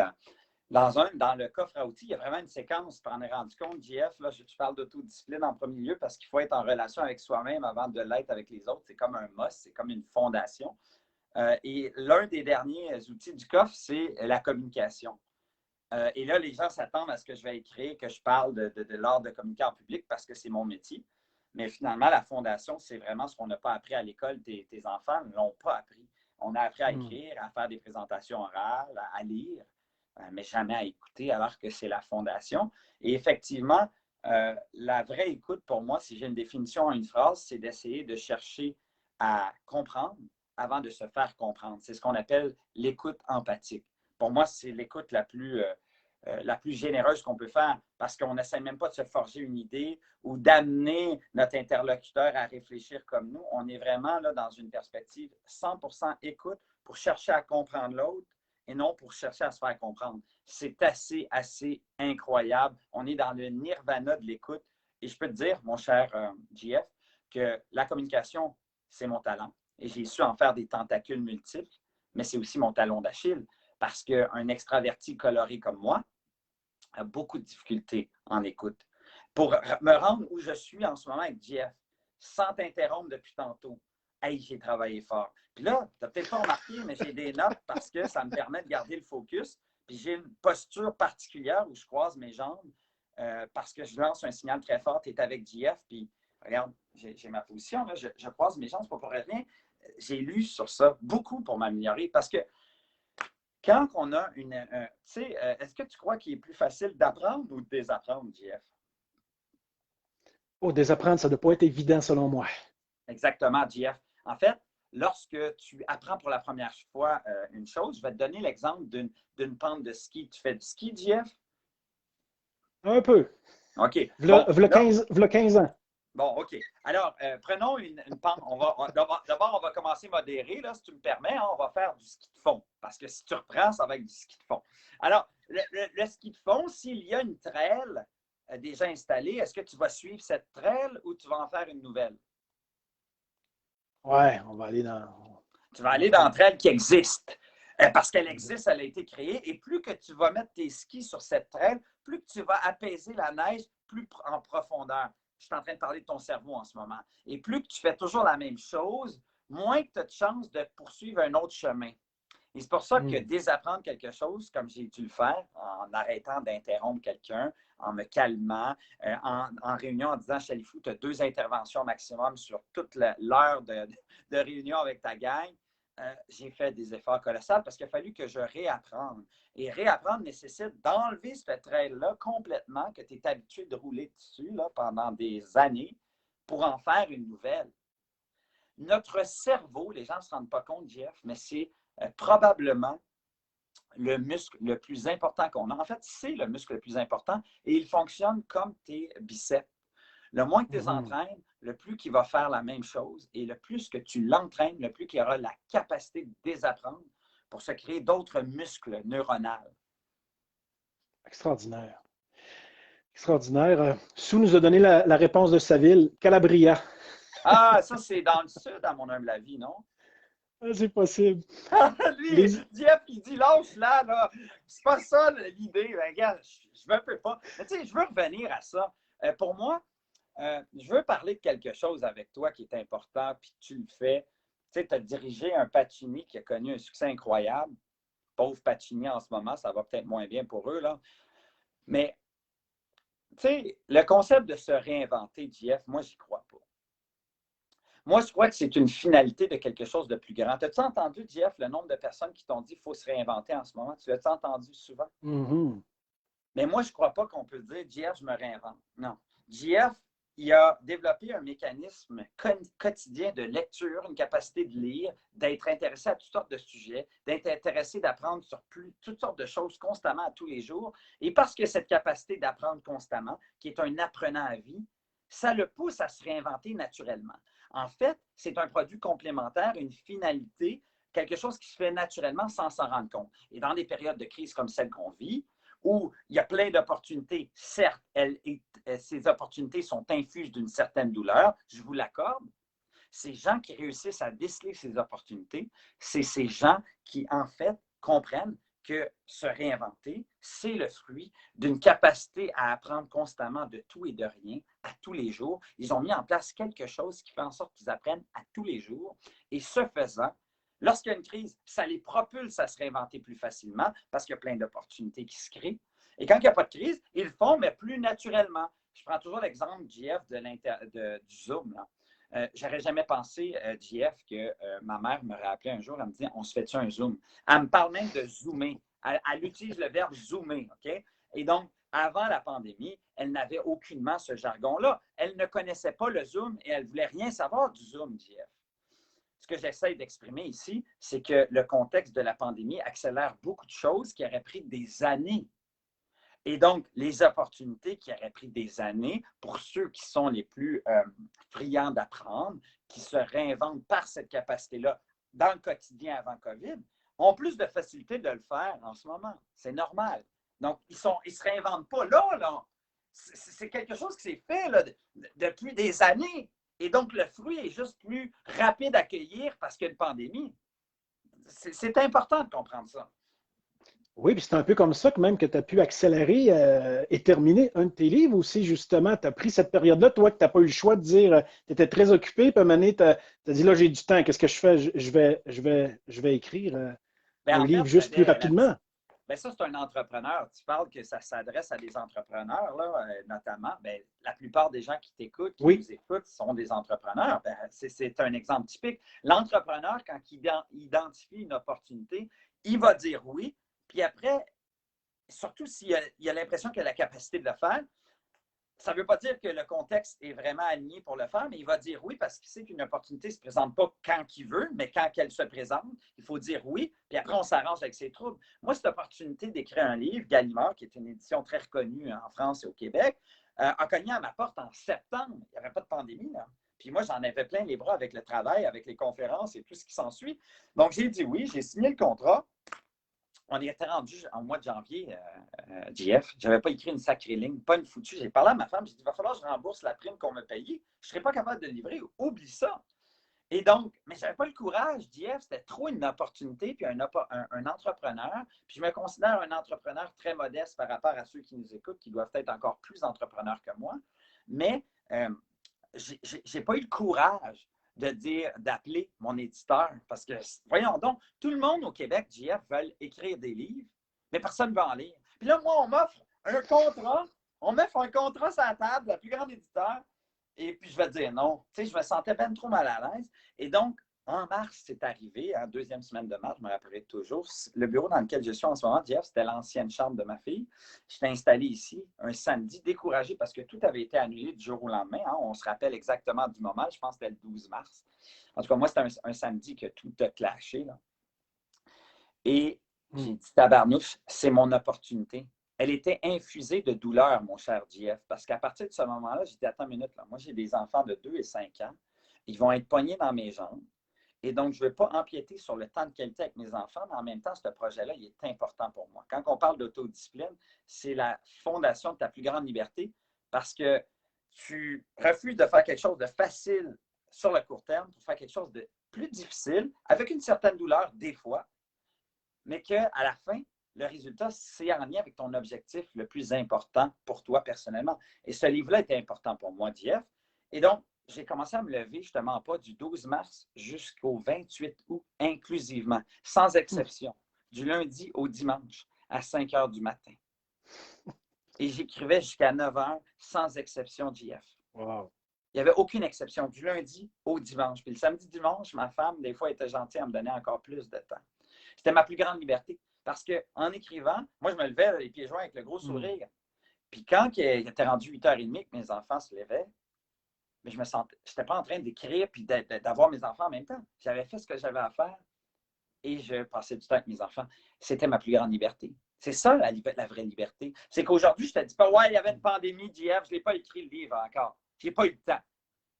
dans le coffre à outils, il y a vraiment une séquence, tu en es rendu compte, JF, là, je parle d'autodiscipline en premier lieu parce qu'il faut être en relation avec soi-même avant de l'être avec les autres. C'est comme un must, c'est comme une fondation. Et l'un des derniers outils du coffre, c'est la communication. Et là, les gens s'attendent à ce que je vais écrire, que je parle de l'art de communiquer en public parce que c'est mon métier. Mais finalement, la fondation, c'est vraiment ce qu'on n'a pas appris à l'école. Tes enfants ne l'ont pas appris. On a appris à écrire, à faire des présentations orales, à lire, mais jamais à écouter, alors que c'est la fondation. Et effectivement, la vraie écoute, pour moi, si j'ai une définition en une phrase, c'est d'essayer de chercher à comprendre avant de se faire comprendre. C'est ce qu'on appelle l'écoute empathique. Pour moi, c'est l'écoute la plus généreuse qu'on peut faire parce qu'on n'essaie même pas de se forger une idée ou d'amener notre interlocuteur à réfléchir comme nous. On est vraiment là dans une perspective 100% écoute pour chercher à comprendre l'autre et non pour chercher à se faire comprendre. C'est assez incroyable. On est dans le nirvana de l'écoute. Et je peux te dire, mon cher JF, que la communication, c'est mon talent. Et j'ai su en faire des tentacules multiples, mais c'est aussi mon talon d'Achille parce qu'un extraverti coloré comme moi a beaucoup de difficultés en écoute. Pour me rendre où je suis en ce moment avec JF, sans t'interrompre depuis tantôt, hey, j'ai travaillé fort. Puis là, tu n'as peut-être pas remarqué, mais j'ai des notes parce que ça me permet de garder le focus. Puis j'ai une posture particulière où je croise mes jambes parce que je lance un signal très fort. Tu es avec JF, puis regarde, j'ai ma position, là, je croise mes jambes, c'est pas pour rien. J'ai lu sur ça beaucoup pour m'améliorer parce que quand on a tu sais, est-ce que tu crois qu'il est plus facile d'apprendre ou de désapprendre, JF? Oh, désapprendre, ça ne doit pas être évident selon moi. Exactement, JF. En fait, lorsque tu apprends pour la première fois une chose, je vais te donner l'exemple d'une pente de ski. Tu fais du ski, JF? Un peu. OK. V'là, Bon, v'là là, 15, v'là 15 ans. bon, OK. Alors, prenons une pente. D'abord, on va commencer modéré, là, si tu me permets. Hein, on va faire du ski de fond. Parce que si tu reprends, ça va être du ski de fond. Alors, le ski de fond, s'il y a une traîne déjà installée, est-ce que tu vas suivre cette traîne ou tu vas en faire une nouvelle? Ouais, on va aller dans. Tu vas On va aller faire. dans entre elles qui existe. Parce qu'elle existe, elle a été créée. Et plus que tu vas mettre tes skis sur cette traîne, plus que tu vas apaiser la neige plus en profondeur. Je suis en train de parler de ton cerveau en ce moment. Et plus que tu fais toujours la même chose, moins que tu as de chances de poursuivre un autre chemin. Et c'est pour ça que désapprendre quelque chose, comme j'ai dû le faire, en arrêtant d'interrompre quelqu'un, en me calmant, en réunion, en disant, Chalifou, tu as 2 interventions maximum sur toute l'heure de réunion avec ta gang. J'ai fait des efforts colossaux parce qu'il a fallu que je réapprenne. Et réapprendre nécessite d'enlever cette traîne-là complètement que tu es habitué de rouler dessus là, pendant des années pour en faire une nouvelle. Notre cerveau, les gens ne se rendent pas compte, Jeff, mais c'est probablement le muscle le plus important qu'on a. En fait, c'est le muscle le plus important et il fonctionne comme tes biceps. Le moins que tu les entraînes, le plus qu'il va faire la même chose et le plus que tu l'entraînes, le plus qu'il aura la capacité de désapprendre pour se créer d'autres muscles neuronaux. Extraordinaire. Extraordinaire. Sue nous a donné la réponse de sa ville, Calabria. Ah, ça, c'est dans le sud, à mon humble avis, non? Ah, c'est possible. Lui, Jeff, il dit lâche là. C'est pas ça l'idée. Ben, regarde, je ne peux pas. Mais tu sais, je veux revenir à ça. Pour moi, je veux parler de quelque chose avec toi qui est important, puis tu le fais. Tu sais, tu as dirigé un Pacini qui a connu un succès incroyable. Pauvre Pacini en ce moment, ça va peut-être moins bien pour eux, là. Mais, tu sais, le concept de se réinventer, Jeff, moi, j'y crois pas. Moi, je crois que c'est une finalité de quelque chose de plus grand. As-tu entendu, Jeff, le nombre de personnes qui t'ont dit qu'il faut se réinventer en ce moment? Tu l'as-tu entendu souvent? Mais moi, je ne crois pas qu'on peut dire, Jeff, je me réinvente. Non. Jeff, il a développé un mécanisme quotidien de lecture, une capacité de lire, d'être intéressé à toutes sortes de sujets, d'être intéressé d'apprendre sur toutes sortes de choses constamment à tous les jours. Et parce que cette capacité d'apprendre constamment, qui est un apprenant à vie, ça le pousse à se réinventer naturellement. En fait, c'est un produit complémentaire, une finalité, quelque chose qui se fait naturellement sans s'en rendre compte. Et dans des périodes de crise comme celle qu'on vit, où il y a plein d'opportunités, certes, ces opportunités sont infuses d'une certaine douleur, je vous l'accorde. Ces gens qui réussissent à déceler ces opportunités, c'est ces gens qui, en fait, comprennent que se réinventer, c'est le fruit d'une capacité à apprendre constamment de tout et de rien à tous les jours. Ils ont mis en place quelque chose qui fait en sorte qu'ils apprennent à tous les jours. Et ce faisant, lorsqu'il y a une crise, ça les propulse à se réinventer plus facilement parce qu'il y a plein d'opportunités qui se créent. Et quand il n'y a pas de crise, ils le font, mais plus naturellement. Je prends toujours l'exemple, JF, du Zoom. J'aurais jamais pensé, JF, que ma mère me rappelait un jour, elle me dit, on se fait-tu un Zoom? Elle me parle même de zoomer. Elle utilise le verbe zoomer, OK? Et donc, avant la pandémie, elle n'avait aucunement ce jargon-là. Elle ne connaissait pas le Zoom et elle ne voulait rien savoir du Zoom, JF. Ce que j'essaie d'exprimer ici, c'est que le contexte de la pandémie accélère beaucoup de choses qui auraient pris des années. Et donc, les opportunités qui auraient pris des années pour ceux qui sont les plus friands d'apprendre, qui se réinventent par cette capacité-là dans le quotidien avant COVID, ont plus de facilité de le faire en ce moment. C'est normal. Donc, ils ne se réinventent pas là. C'est quelque chose qui s'est fait là, depuis des années. Et donc, le fruit est juste plus rapide à cueillir parce qu'il y a une pandémie. C'est important de comprendre ça. Oui, puis c'est un peu comme ça que même que tu as pu accélérer et terminer un de tes livres aussi, justement. Tu as pris cette période-là, toi, que tu n'as pas eu le choix de dire, tu étais très occupé, puis à un moment donné, tu as dit, là, j'ai du temps, qu'est-ce que je fais? Je vais écrire un En livre fait, juste plus rapidement. Bien, ça, c'est un entrepreneur. Tu parles que ça s'adresse à des entrepreneurs, là, notamment. Bien, la plupart des gens qui t'écoutent, qui nous écoutent, sont des entrepreneurs. Bien, c'est un exemple typique. L'entrepreneur, quand il identifie une opportunité, il va dire oui. Puis après, surtout s'il a l'impression qu'il a la capacité de le faire, ça ne veut pas dire que le contexte est vraiment aligné pour le faire, mais il va dire oui parce qu'il sait qu'une opportunité ne se présente pas quand il veut, mais quand elle se présente, il faut dire oui, puis après, on s'arrange avec ses troubles. Moi, cette opportunité d'écrire un livre, Gallimard, qui est une édition très reconnue en France et au Québec, a cogné à ma porte en septembre. Il n'y avait pas de pandémie, là. Puis moi, j'en avais plein les bras avec le travail, avec les conférences et tout ce qui s'ensuit. Donc, j'ai dit oui, j'ai signé le contrat. On était rendu en mois de janvier, JF. Je n'avais pas écrit une sacrée ligne, pas une foutue. J'ai parlé à ma femme, j'ai dit, il va falloir que je rembourse la prime qu'on m'a payée. Je ne serais pas capable de livrer. Oublie ça. Et donc, mais je n'avais pas le courage, JF. C'était trop une opportunité, puis un entrepreneur. Puis je me considère un entrepreneur très modeste par rapport à ceux qui nous écoutent, qui doivent être encore plus entrepreneurs que moi. Mais je n'ai pas eu le courage de dire, d'appeler mon éditeur. Parce que, voyons donc, tout le monde au Québec, JF, veulent écrire des livres, mais personne ne veut en lire. Puis là, moi, on m'offre un contrat, sur la table, le plus grand éditeur, et puis je vais dire non. Tu sais, je me sentais bien trop mal à l'aise. Et donc, en mars, c'est arrivé, en deuxième semaine de mars, je me rappellerai toujours. Le bureau dans lequel je suis en ce moment, Jeff, c'était l'ancienne chambre de ma fille. J'étais installé ici un samedi, découragé parce que tout avait été annulé du jour au lendemain. Hein. On se rappelle exactement du moment. Je pense que c'était le 12 mars. En tout cas, moi, c'était un samedi que tout a clashé. Là. Et j'ai dit, tabarnouche, c'est mon opportunité. Elle était infusée de douleur, mon cher JF, parce qu'à partir de ce moment-là, j'ai dit, attends une minute, là. Moi, j'ai des enfants de 2 et 5 ans. Ils vont être pognés dans mes jambes. Et donc, je ne veux pas empiéter sur le temps de qualité avec mes enfants, mais en même temps, ce projet-là, il est important pour moi. Quand on parle d'autodiscipline, c'est la fondation de ta plus grande liberté parce que tu refuses de faire quelque chose de facile sur le court terme pour faire quelque chose de plus difficile, avec une certaine douleur, des fois, mais qu'à la fin, le résultat, c'est en lien avec ton objectif le plus important pour toi personnellement. Et ce livre-là était important pour moi, JF. Et donc, j'ai commencé à me lever justement pas du 12 mars jusqu'au 28 août inclusivement, sans exception, du lundi au dimanche à 5 heures du matin. Et j'écrivais jusqu'à 9 heures sans exception, JF. Wow. Il n'y avait aucune exception, du lundi au dimanche. Puis le samedi, dimanche, ma femme, des fois, était gentille à me donner encore plus de temps. C'était ma plus grande liberté. Parce qu'en écrivant, moi, je me levais les pieds joints avec le gros sourire. Puis quand il était rendu 8h30 que mes enfants se levaient, mais je n'étais pas en train d'écrire puis d'avoir mes enfants en même temps. J'avais fait ce que j'avais à faire et je passais du temps avec mes enfants. C'était ma plus grande liberté. C'est ça la vraie liberté. C'est qu'aujourd'hui, je ne te dis pas, ouais, il y avait une pandémie d'hier, je n'ai pas écrit le livre encore. Je n'ai pas eu le temps.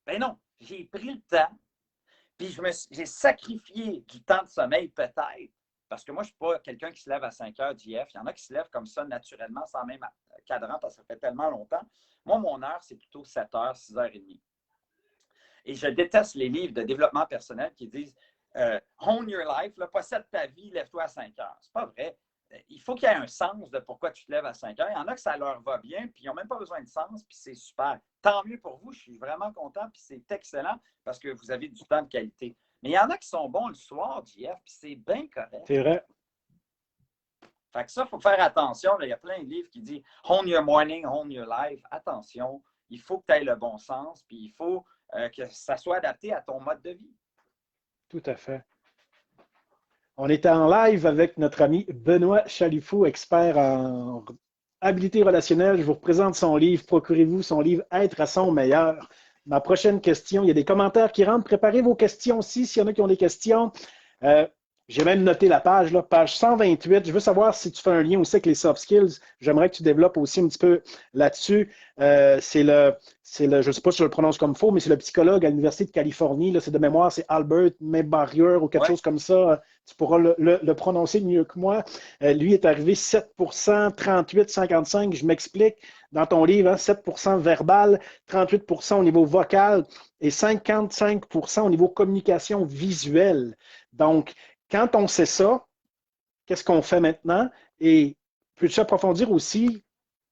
Ben non, j'ai pris le temps, puis j'ai sacrifié du temps de sommeil peut-être. Parce que moi, je ne suis pas quelqu'un qui se lève à 5 heures JF. Il y en a qui se lèvent comme ça naturellement, sans même cadran, parce que ça fait tellement longtemps. Moi, mon heure, c'est plutôt 7 heures, 6h30. Et je déteste les livres de développement personnel qui disent Hone your life, là, possède ta vie, lève-toi à 5 heures. C'est pas vrai. Il faut qu'il y ait un sens de pourquoi tu te lèves à 5 heures. Il y en a que ça leur va bien, puis ils n'ont même pas besoin de sens, puis c'est super. Tant mieux pour vous, je suis vraiment content, puis c'est excellent parce que vous avez du temps de qualité. Mais il y en a qui sont bons le soir, JF, puis c'est bien correct. C'est vrai. Fait que ça, il faut faire attention. Là. Il y a plein de livres qui disent Hone your morning, hone your life. Attention, il faut que tu aies le bon sens, puis il faut que ça soit adapté à ton mode de vie. Tout à fait. On est en live avec notre ami Benoît Chalifoux, expert en habileté relationnelle. Je vous représente son livre. Procurez-vous son livre Être à son meilleur. Ma prochaine question, il y a des commentaires qui rentrent. Préparez vos questions aussi, s'il y en a qui ont des questions. J'ai même noté la page, là, page 128. Je veux savoir si tu fais un lien aussi avec les soft skills. J'aimerais que tu développes aussi un petit peu là-dessus. Je ne sais pas si je le prononce comme faux, mais c'est le psychologue à l'Université de Californie. Là, c'est de mémoire, c'est Albert Maybarrier ou quelque chose comme ça. Tu pourras le prononcer mieux que moi. Lui est arrivé 7%, 38, 55. Je m'explique dans ton livre, hein, 7% verbal, 38% au niveau vocal et 55% au niveau communication visuelle. Donc, quand on sait ça, qu'est-ce qu'on fait maintenant? Et peux-tu approfondir aussi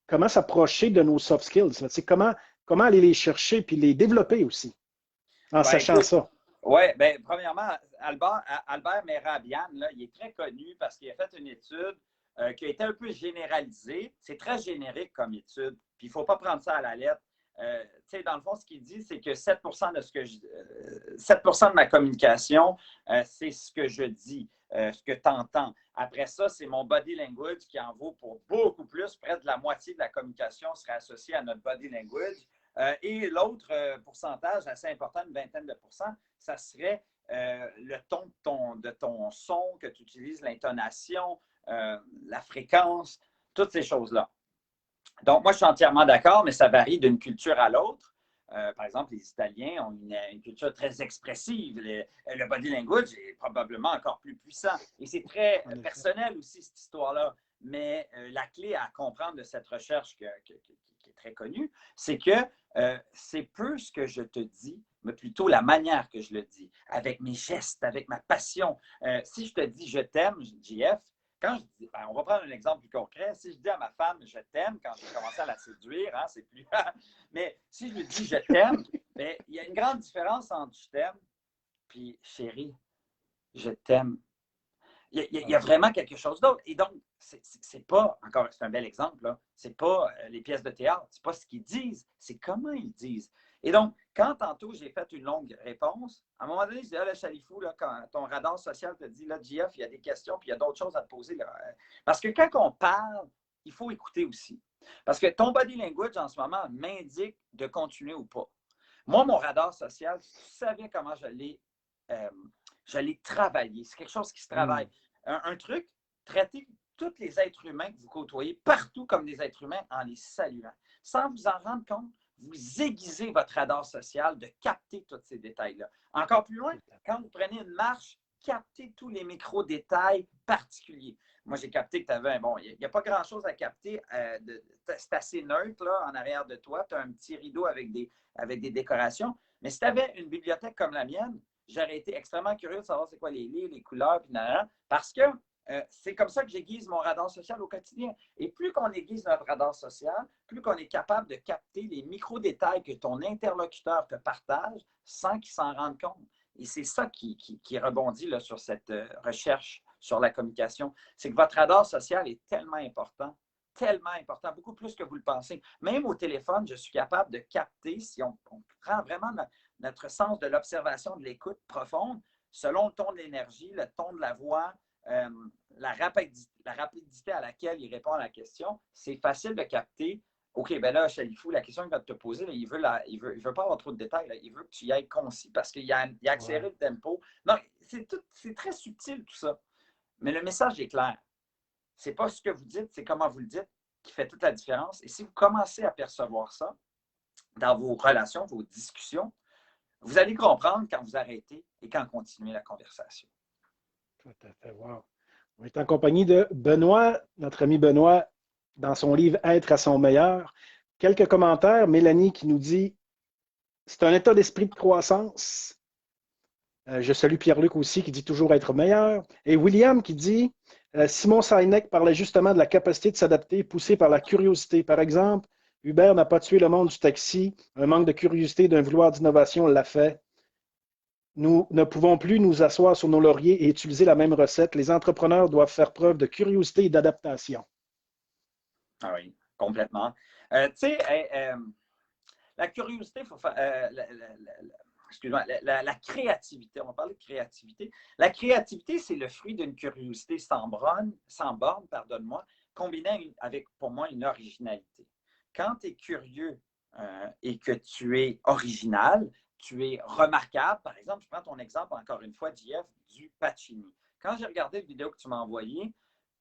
comment s'approcher de nos soft skills? C'est comment aller les chercher puis les développer aussi en sachant ça? Oui, bien, premièrement, Albert Mehrabian, là, il est très connu parce qu'il a fait une étude qui a été un peu généralisée. C'est très générique comme étude, puis il ne faut pas prendre ça à la lettre. Dans le fond, ce qu'il dit, c'est que 7% de ma communication, c'est ce que je dis, ce que tu entends. Après ça, c'est mon body language qui en vaut pour beaucoup plus. Près de la moitié de la communication serait associée à notre body language. Et l'autre pourcentage assez important, une vingtaine de pourcents, ça serait le ton de ton son que tu utilises, l'intonation, la fréquence, toutes ces choses-là. Donc, moi, je suis entièrement d'accord, mais ça varie d'une culture à l'autre. Par exemple, les Italiens ont une culture très expressive. Le body language est probablement encore plus puissant. Et c'est très personnel aussi, cette histoire-là. Mais la clé à comprendre de cette recherche qui est très connue, c'est que c'est peu ce que je te dis, mais plutôt la manière que je le dis, avec mes gestes, avec ma passion. Si je te dis « je t'aime », JF, quand je dis, ben, on va prendre un exemple plus concret. Si je dis à ma femme je t'aime quand j'ai commencé à la séduire, hein, c'est plus. Mais si je lui dis je t'aime, ben, il y a une grande différence entre je t'aime puis chérie, je t'aime. Il y a vraiment quelque chose d'autre. Et donc, c'est pas, encore, c'est un bel exemple, c'est pas les pièces de théâtre, c'est pas ce qu'ils disent, c'est comment ils disent. Et donc, quand tantôt j'ai fait une longue réponse, à un moment donné, je dis, ah là, Chalifou, là, quand ton radar social te dit, là, JF, il y a des questions, puis il y a d'autres choses à te poser. Là. Parce que quand on parle, il faut écouter aussi. Parce que ton body language, en ce moment, m'indique de continuer ou pas. Moi, mon radar social, si tu savais comment je l'ai travaillé. C'est quelque chose qui se travaille. Un truc, traiter tous les êtres humains que vous côtoyez partout comme des êtres humains en les saluant. Sans vous en rendre compte, vous aiguisez votre radar social de capter tous ces détails-là. Encore plus loin, quand vous prenez une marche, captez tous les micro-détails particuliers. Moi, j'ai capté que tu avais bon, il n'y a pas grand-chose à capter. C'est assez neutre là, en arrière de toi. Tu as un petit rideau avec des décorations. Mais si tu avais une bibliothèque comme la mienne, j'aurais été extrêmement curieux de savoir c'est quoi les livres, les couleurs, puis parce que c'est comme ça que j'aiguise mon radar social au quotidien. Et plus qu'on aiguise notre radar social, plus qu'on est capable de capter les micro-détails que ton interlocuteur te partage sans qu'il s'en rende compte. Et c'est ça qui rebondit là, sur cette recherche sur la communication. C'est que votre radar social est tellement important, beaucoup plus que vous le pensez. Même au téléphone, je suis capable de capter, si on prend vraiment notre sens de l'observation, de l'écoute profonde, selon le ton de l'énergie, le ton de la voix, la rapidité à laquelle il répond à la question, c'est facile de capter. OK, ben là, Chalifou, la question qu'il va te poser, là, il veut pas avoir trop de détails. Là, il veut que tu y ailles concis parce qu'il a accéléré le tempo. Non, c'est très subtil tout ça. Mais le message est clair. Ce n'est pas ce que vous dites, c'est comment vous le dites qui fait toute la différence. Et si vous commencez à percevoir ça dans vos relations, vos discussions, vous allez comprendre quand vous arrêtez et quand continuez la conversation. Tout à fait. Wow. On est en compagnie de Benoît, notre ami Benoît, dans son livre Être à son meilleur. Quelques commentaires. Mélanie qui nous dit c'est un état d'esprit de croissance. Je salue Pierre-Luc aussi qui dit toujours être meilleur. Et William qui dit Simon Sinek parlait justement de la capacité de s'adapter poussée par la curiosité. Par exemple, Uber n'a pas tué le monde du taxi. Un manque de curiosité, d'un vouloir d'innovation l'a fait. Nous ne pouvons plus nous asseoir sur nos lauriers et utiliser la même recette. Les entrepreneurs doivent faire preuve de curiosité et d'adaptation. Ah oui, complètement. Tu sais, la curiosité, il faut faire. Excuse-moi, la créativité, on va parler de créativité. La créativité, c'est le fruit d'une curiosité sans borne, pardonne-moi, combinée avec, pour moi, une originalité. Quand tu es curieux et que tu es original, tu es remarquable. Par exemple, je prends ton exemple, encore une fois, JF, du Pacini. Quand j'ai regardé la vidéo que tu m'as envoyée,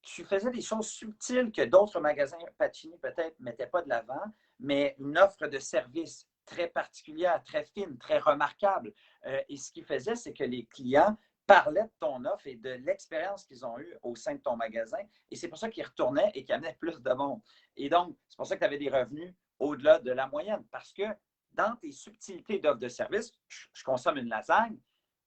tu faisais des choses subtiles que d'autres magasins Pacini peut-être ne mettaient pas de l'avant, mais une offre de service très particulière, très fine, très remarquable. Et ce qu'il faisait, c'est que les clients parlaient de ton offre et de l'expérience qu'ils ont eue au sein de ton magasin. Et c'est pour ça qu'ils retournaient et qu'ils amenaient plus de monde. Et donc, c'est pour ça que tu avais des revenus au-delà de la moyenne. Parce que dans tes subtilités d'offre de service, je consomme une lasagne,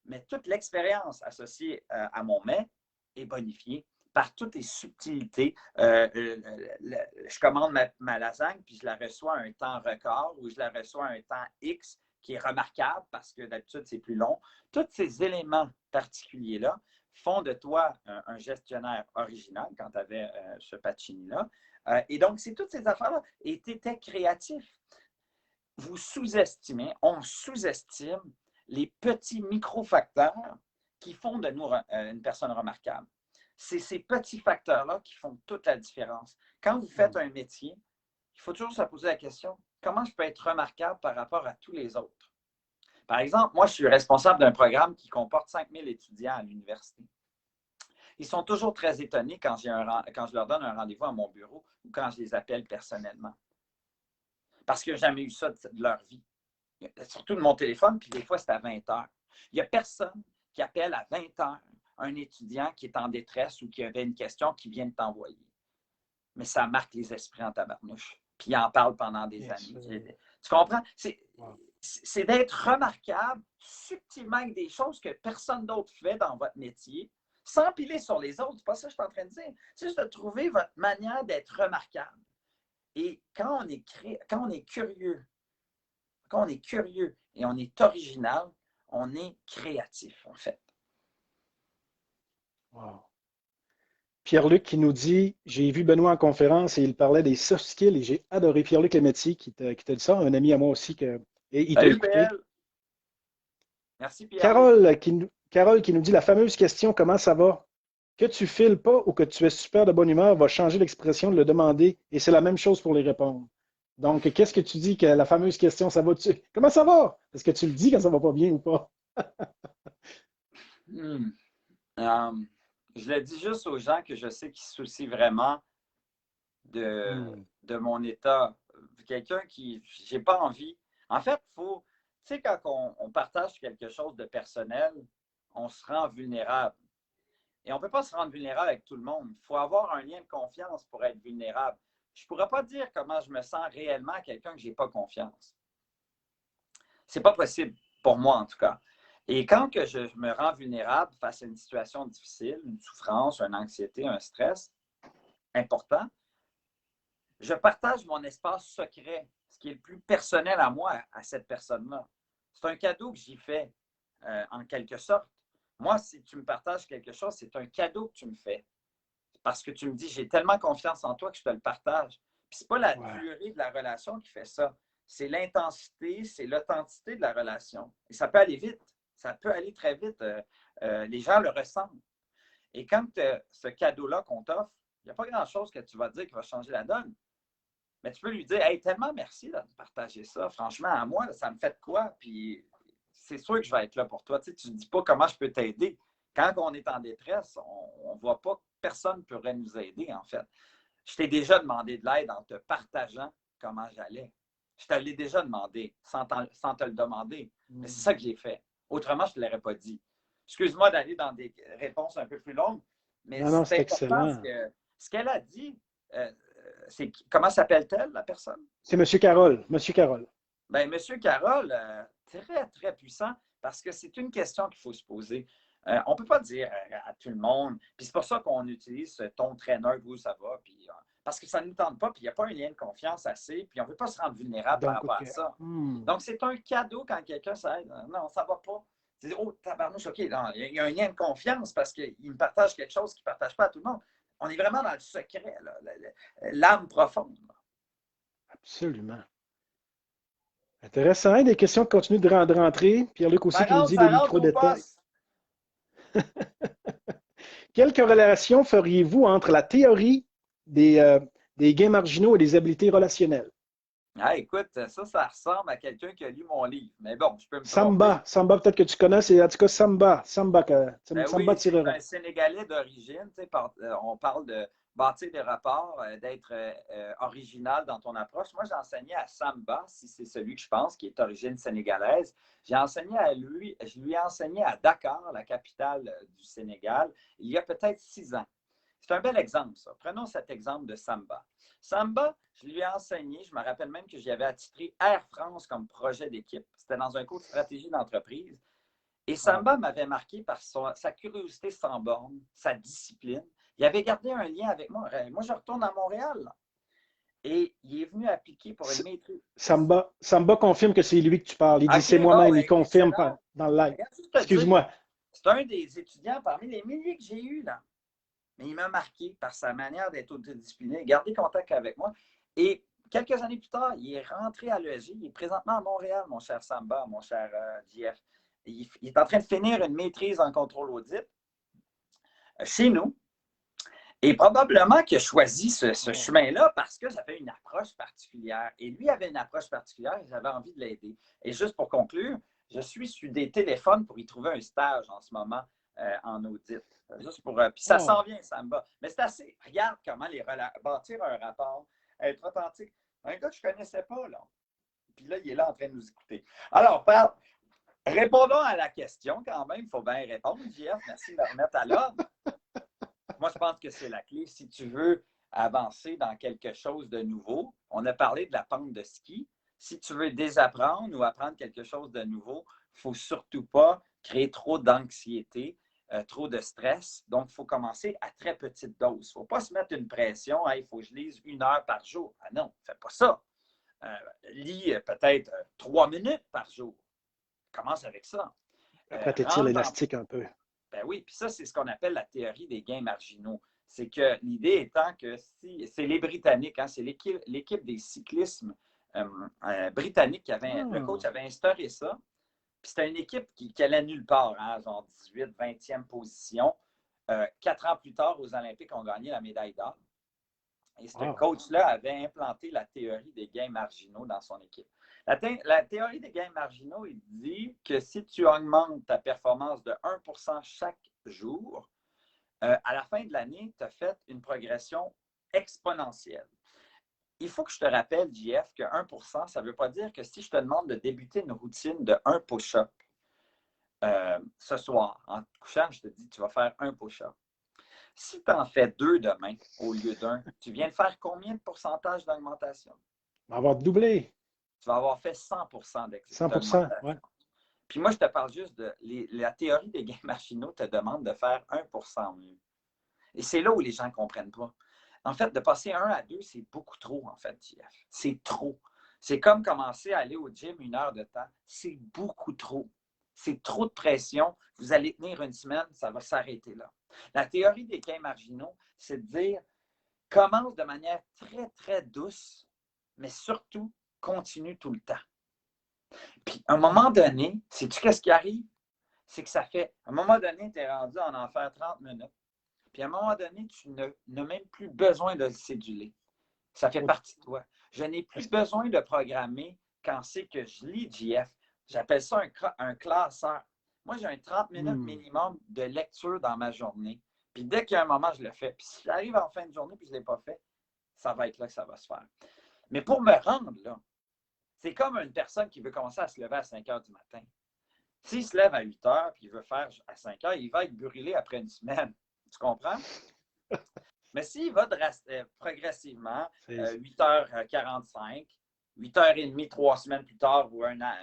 mais toute l'expérience associée à mon mets est bonifiée par toutes les subtilités. Je commande ma lasagne, puis je la reçois à un temps record ou je la reçois à un temps X qui est remarquable parce que d'habitude, c'est plus long. Tous ces éléments particuliers-là font de toi un gestionnaire original quand tu avais ce Pacini-là. Et donc, c'est toutes ces affaires-là. Et tu étais créatif. Vous sous-estimez, on sous-estime les petits micro-facteurs qui font de nous une personne remarquable. C'est ces petits facteurs-là qui font toute la différence. Quand vous faites un métier, il faut toujours se poser la question, comment je peux être remarquable par rapport à tous les autres? Par exemple, moi, je suis responsable d'un programme qui comporte 5000 étudiants à l'université. Ils sont toujours très étonnés quand je leur donne un rendez-vous à mon bureau ou quand je les appelle personnellement. Parce qu'ils n'ont jamais eu ça de leur vie. Surtout de mon téléphone, puis des fois, c'est à 20 heures. Il n'y a personne qui appelle à 20 heures un étudiant qui est en détresse ou qui avait une question qui vient de t'envoyer. Mais ça marque les esprits en tabarnouche. Puis il en parle pendant des années. Tu comprends? C'est d'être remarquable subtilement avec des choses que personne d'autre fait dans votre métier, sans piler sur les autres. C'est pas ça que je suis en train de dire. C'est juste de trouver votre manière d'être remarquable. Et quand on est curieux, et on est original, on est créatif, en fait. Wow. Pierre-Luc qui nous dit, j'ai vu Benoît en conférence et il parlait des soft skills et j'ai adoré Pierre-Luc Lemetti qui t'a dit ça, un ami à moi aussi et il t'a écouté. Belle. Merci Pierre. Carole qui nous dit la fameuse question comment ça va? Que tu files pas ou que tu es super de bonne humeur va changer l'expression de le demander et c'est la même chose pour les répondre. Donc, qu'est-ce que tu dis que la fameuse question ça va-tu? Comment ça va? Est-ce que tu le dis quand ça va pas bien ou pas? Je le dis juste aux gens que je sais qui se soucient vraiment de mon état. Quelqu'un qui, j'ai pas envie. En fait, tu sais, quand on partage quelque chose de personnel, on se rend vulnérable. Et on ne peut pas se rendre vulnérable avec tout le monde. Il faut avoir un lien de confiance pour être vulnérable. Je ne pourrais pas dire comment je me sens réellement à quelqu'un que je n'ai pas confiance. Ce n'est pas possible, pour moi en tout cas. Et quand que je me rends vulnérable face à une situation difficile, une souffrance, une anxiété, un stress important, je partage mon espace secret, ce qui est le plus personnel à moi, à cette personne-là. C'est un cadeau que j'y fais, en quelque sorte. Moi, si tu me partages quelque chose, c'est un cadeau que tu me fais. Parce que tu me dis, j'ai tellement confiance en toi que je te le partage. Puis c'est pas la durée de la relation qui fait ça. C'est l'intensité, c'est l'authenticité de la relation. Et ça peut aller vite. Ça peut aller très vite. Les gens le ressentent. Et quand ce cadeau-là qu'on t'offre, il n'y a pas grand-chose que tu vas dire qui va changer la donne. Mais tu peux lui dire, hey, tellement merci de partager ça. Franchement, à moi, ça me fait de quoi? Puis c'est sûr que je vais être là pour toi. Tu ne dis pas comment je peux t'aider. Quand on est en détresse, on ne voit pas que personne ne pourrait nous aider, en fait. Je t'ai déjà demandé de l'aide en te partageant comment j'allais. Je te l'ai déjà demandé sans te le demander. Mais c'est ça que j'ai fait. Autrement, je ne te l'aurais pas dit. Excuse-moi d'aller dans des réponses un peu plus longues, mais c'est important ce qu'elle a dit. Comment s'appelle-t-elle, la personne? C'est M. Carole. Monsieur Carole. Bien, M. Carole, très, très puissant parce que c'est une question qu'il faut se poser. On ne peut pas dire à tout le monde, puis c'est pour ça qu'on utilise ce ton très neutre, où ça va, puis, parce que ça ne nous tente pas, puis il n'y a pas un lien de confiance assez, puis on ne veut pas se rendre vulnérable par rapport à ça. Donc, c'est un cadeau quand quelqu'un s'aide. Non, ça ne va pas. Tu dis, oh, tabarnouche, OK, il y a un lien de confiance parce qu'il me partage quelque chose qu'il ne partage pas à tout le monde. On est vraiment dans le secret, l'âme profonde. Absolument. Intéressant. Des questions qui continuent de rentrer. Pierre-Luc aussi qui nous dit des micro-détails. Quelle corrélation feriez-vous entre la théorie des gains marginaux et des habiletés relationnelles? Ah, écoute, ça ressemble à quelqu'un qui a lu mon livre. Mais bon, je peux me tromper. Samba, peut-être que tu connais, c'est en tout cas Samba. Samba oui, c'est un Sénégalais d'origine. On parle de bâtir des rapports, d'être original dans ton approche. Moi, j'ai enseigné à Samba, si c'est celui que je pense, qui est d'origine sénégalaise. Je lui ai enseigné à Dakar, la capitale du Sénégal, il y a peut-être 6 ans. C'est un bel exemple, ça. Prenons cet exemple de Samba. Samba, je lui ai enseigné, je me rappelle même que j'y avais attitré Air France comme projet d'équipe. C'était dans un cours de stratégie d'entreprise. Et Samba m'avait marqué par sa curiosité sans borne, sa discipline. Il avait gardé un lien avec moi. Moi, je retourne à Montréal. Là. Et il est venu appliquer pour une maîtrise. Samba confirme que c'est lui que tu parles. Il dit c'est moi-même, il confirme dans le live. Excuse-moi. C'est un des étudiants parmi les milliers que j'ai eus là. Mais il m'a marqué par sa manière d'être autodiscipliné, garder contact avec moi. Et quelques années plus tard, il est rentré à l'ESG. Il est présentement à Montréal, mon cher Samba, mon cher JF. Il est en train de finir une maîtrise en contrôle audit chez nous. Et probablement qu'il a choisi ce chemin-là parce que j'avais une approche particulière. Et lui avait une approche particulière et j'avais envie de l'aider. Et juste pour conclure, je suis sur des téléphones pour y trouver un stage en ce moment en audit. Juste pour, puis ça s'en vient, ça me va. Mais c'est assez. Regarde comment bâtir un rapport, être authentique. Un gars que je ne connaissais pas, là. Puis là, il est là en train de nous écouter. Alors, répondons à la question quand même. Il faut bien répondre, JF. Merci de me remettre à l'ordre. Moi, je pense que c'est la clé. Si tu veux avancer dans quelque chose de nouveau, on a parlé de la pente de ski. Si tu veux désapprendre ou apprendre quelque chose de nouveau, il ne faut surtout pas créer trop d'anxiété, trop de stress. Donc, il faut commencer à très petite dose. Il ne faut pas se mettre une pression. Il faut que je lise 1 heure par jour. Ah non, fais pas ça. Lis peut-être 3 minutes par jour. Commence avec ça. Après, tu étires l'élastique un peu. Ben oui, puis ça, c'est ce qu'on appelle la théorie des gains marginaux. C'est que l'idée étant que si c'est les Britanniques, hein, c'est l'équipe des cyclismes britanniques qui avait, le coach avait instauré ça. Puis c'était une équipe qui allait nulle part, hein, genre 18, 20e position. 4 ans plus tard, aux Olympiques, ont gagné la médaille d'or. Et ce coach-là avait implanté la théorie des gains marginaux dans son équipe. La théorie des gains marginaux, il dit que si tu augmentes ta performance de 1% chaque jour, à la fin de l'année, tu as fait une progression exponentielle. Il faut que je te rappelle, JF, que 1%, ça ne veut pas dire que si je te demande de débuter une routine de 1 push-up ce soir, en te couchant, je te dis tu vas faire 1 push-up. Si tu en fais 2 demain au lieu d'1, tu viens de faire combien de pourcentage d'augmentation? On va avoir doublé. Tu vas avoir fait 100% d'augmentation. 100%, oui. Puis moi, je te parle juste de la théorie des gains marginaux te demande de faire 1% mieux. Et c'est là où les gens ne comprennent pas. En fait, de passer 1 à 2, c'est beaucoup trop, en fait, JF. C'est trop. C'est comme commencer à aller au gym 1 heure de temps. C'est beaucoup trop. C'est trop de pression. Vous allez tenir une semaine, ça va s'arrêter là. La théorie des gains marginaux, c'est de dire, commence de manière très, très douce, mais surtout, continue tout le temps. Puis, à un moment donné, sais-tu qu'est-ce qui arrive? C'est que ça fait, à un moment donné, tu es rendu à en faire 30 minutes. Puis, à un moment donné, tu n'as même plus besoin de le céduler. Ça fait partie de toi. Je n'ai plus besoin de programmer quand c'est que je lis JF. J'appelle ça un classeur. Moi, j'ai un 30 minutes minimum de lecture dans ma journée. Puis, dès qu'il y a un moment, je le fais. Puis, si j'arrive en fin de journée et je ne l'ai pas fait, ça va être là que ça va se faire. Mais pour me rendre là, c'est comme une personne qui veut commencer à se lever à 5 heures du matin. S'il se lève à 8 heures et il veut faire à 5 heures, il va être brûlé après une semaine. Tu comprends? Mais s'il va progressivement, 8h45, 8h30, 3 semaines plus tard ou 1 an,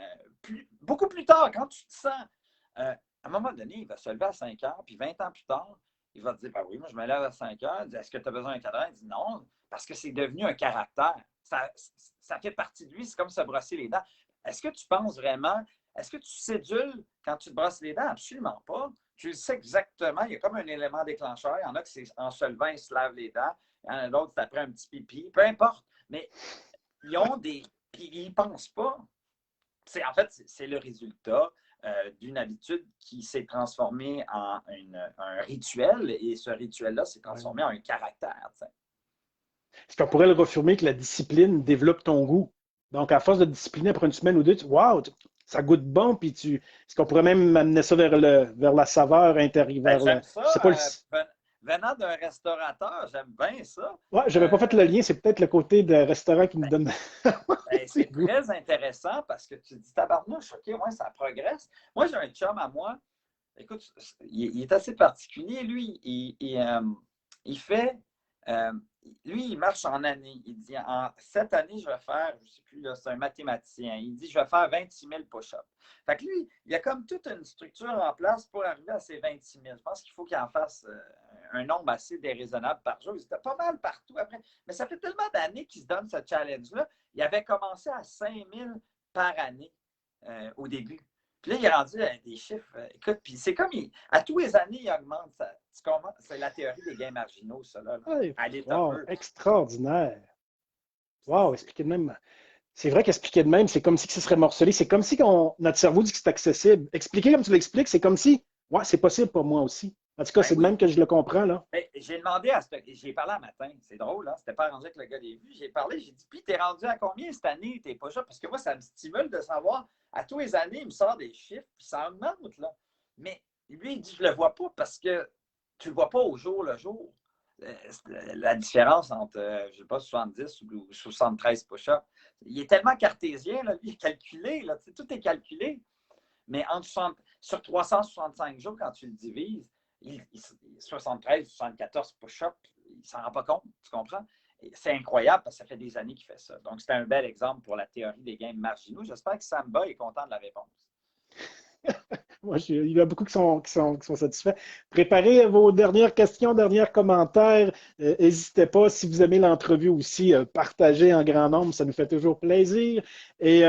beaucoup plus tard, quand tu te sens, à un moment donné, il va se lever à 5 heures, puis 20 ans plus tard, il va te dire, ben oui, moi je me lève à 5 heures. Est-ce que tu as besoin d'un cadran? Il dit non, parce que c'est devenu un caractère. Ça fait partie de lui, c'est comme se brosser les dents. Est-ce que tu penses vraiment, est-ce que tu cédules quand tu te brosses les dents? Absolument pas. Tu le sais exactement, il y a comme un élément déclencheur. Il y en a que c'est en se levant, ils se lavent les dents. Il y en a d'autres, c'est après un petit pipi. Peu importe. Mais ils ont des. Puis ils ne pensent pas. En fait, c'est le résultat d'une habitude qui s'est transformée en un rituel. Et ce rituel-là s'est transformé en un caractère. Est-ce qu'on pourrait le refirmer que la discipline développe ton goût? Donc, à force de discipliner après une semaine ou deux, wow, ça goûte bon, puis est-ce qu'on pourrait même amener ça vers la saveur intérieure? J'aime ça. Venant d'un restaurateur, j'aime bien ça. Ouais, je n'avais pas fait le lien, c'est peut-être le côté de restaurant qui me donne. C'est très intéressant parce que tu dis tabarnouche, OK, ouais, ça progresse. Moi, j'ai un chum à moi. Écoute, il est assez particulier. Lui, il fait. Lui, il marche en année. Il dit cette année, je vais faire, je ne sais plus, c'est un mathématicien. Il dit je vais faire 26 000 push-ups. Fait que lui, il y a comme toute une structure en place pour arriver à ces 26 000. Je pense qu'il faut qu'il en fasse un nombre assez déraisonnable par jour. C'était pas mal partout après. Mais ça fait tellement d'années qu'il se donne ce challenge-là. Il avait commencé à 5 000 par année au début. Puis là, il est rendu à des chiffres. Écoute, puis c'est comme, à tous les années, il augmente. C'est la théorie des gains marginaux, ça. Là. Wow, extraordinaire. Wow, expliquer de même. C'est vrai qu'expliquer de même, c'est comme si ce serait morcelé. C'est comme si notre cerveau dit que c'est accessible. Expliquer comme tu l'expliques, c'est comme si, ouais, c'est possible pour moi aussi. En tout cas, c'est de même que je le comprends, là. J'ai demandé j'ai parlé un matin, c'est drôle, hein? C'était pas arrangé avec le gars des vues. J'ai parlé, j'ai dit, puis t'es rendu à combien cette année, t'es pas sûr? Parce que moi, ça me stimule de savoir, à tous les années, il me sort des chiffres, puis ça augmente, là. Mais Lui, il dit, je ne le vois pas parce que tu ne le vois pas au jour le jour. La différence entre, je ne sais pas, 70 ou 73 push-ups, il est tellement cartésien, là, lui, il est calculé, là, tout est calculé. Mais sur 365 jours, quand tu le divises, 73, 74 push-ups, il ne s'en rend pas compte, tu comprends? C'est incroyable parce que ça fait des années qu'il fait ça. Donc, c'est un bel exemple pour la théorie des gains marginaux. J'espère que Samba est content de la réponse. Moi, il y en a beaucoup qui sont satisfaits. Préparez vos dernières questions, derniers commentaires. N'hésitez pas, si vous aimez l'entrevue aussi, partagez en grand nombre, ça nous fait toujours plaisir. Et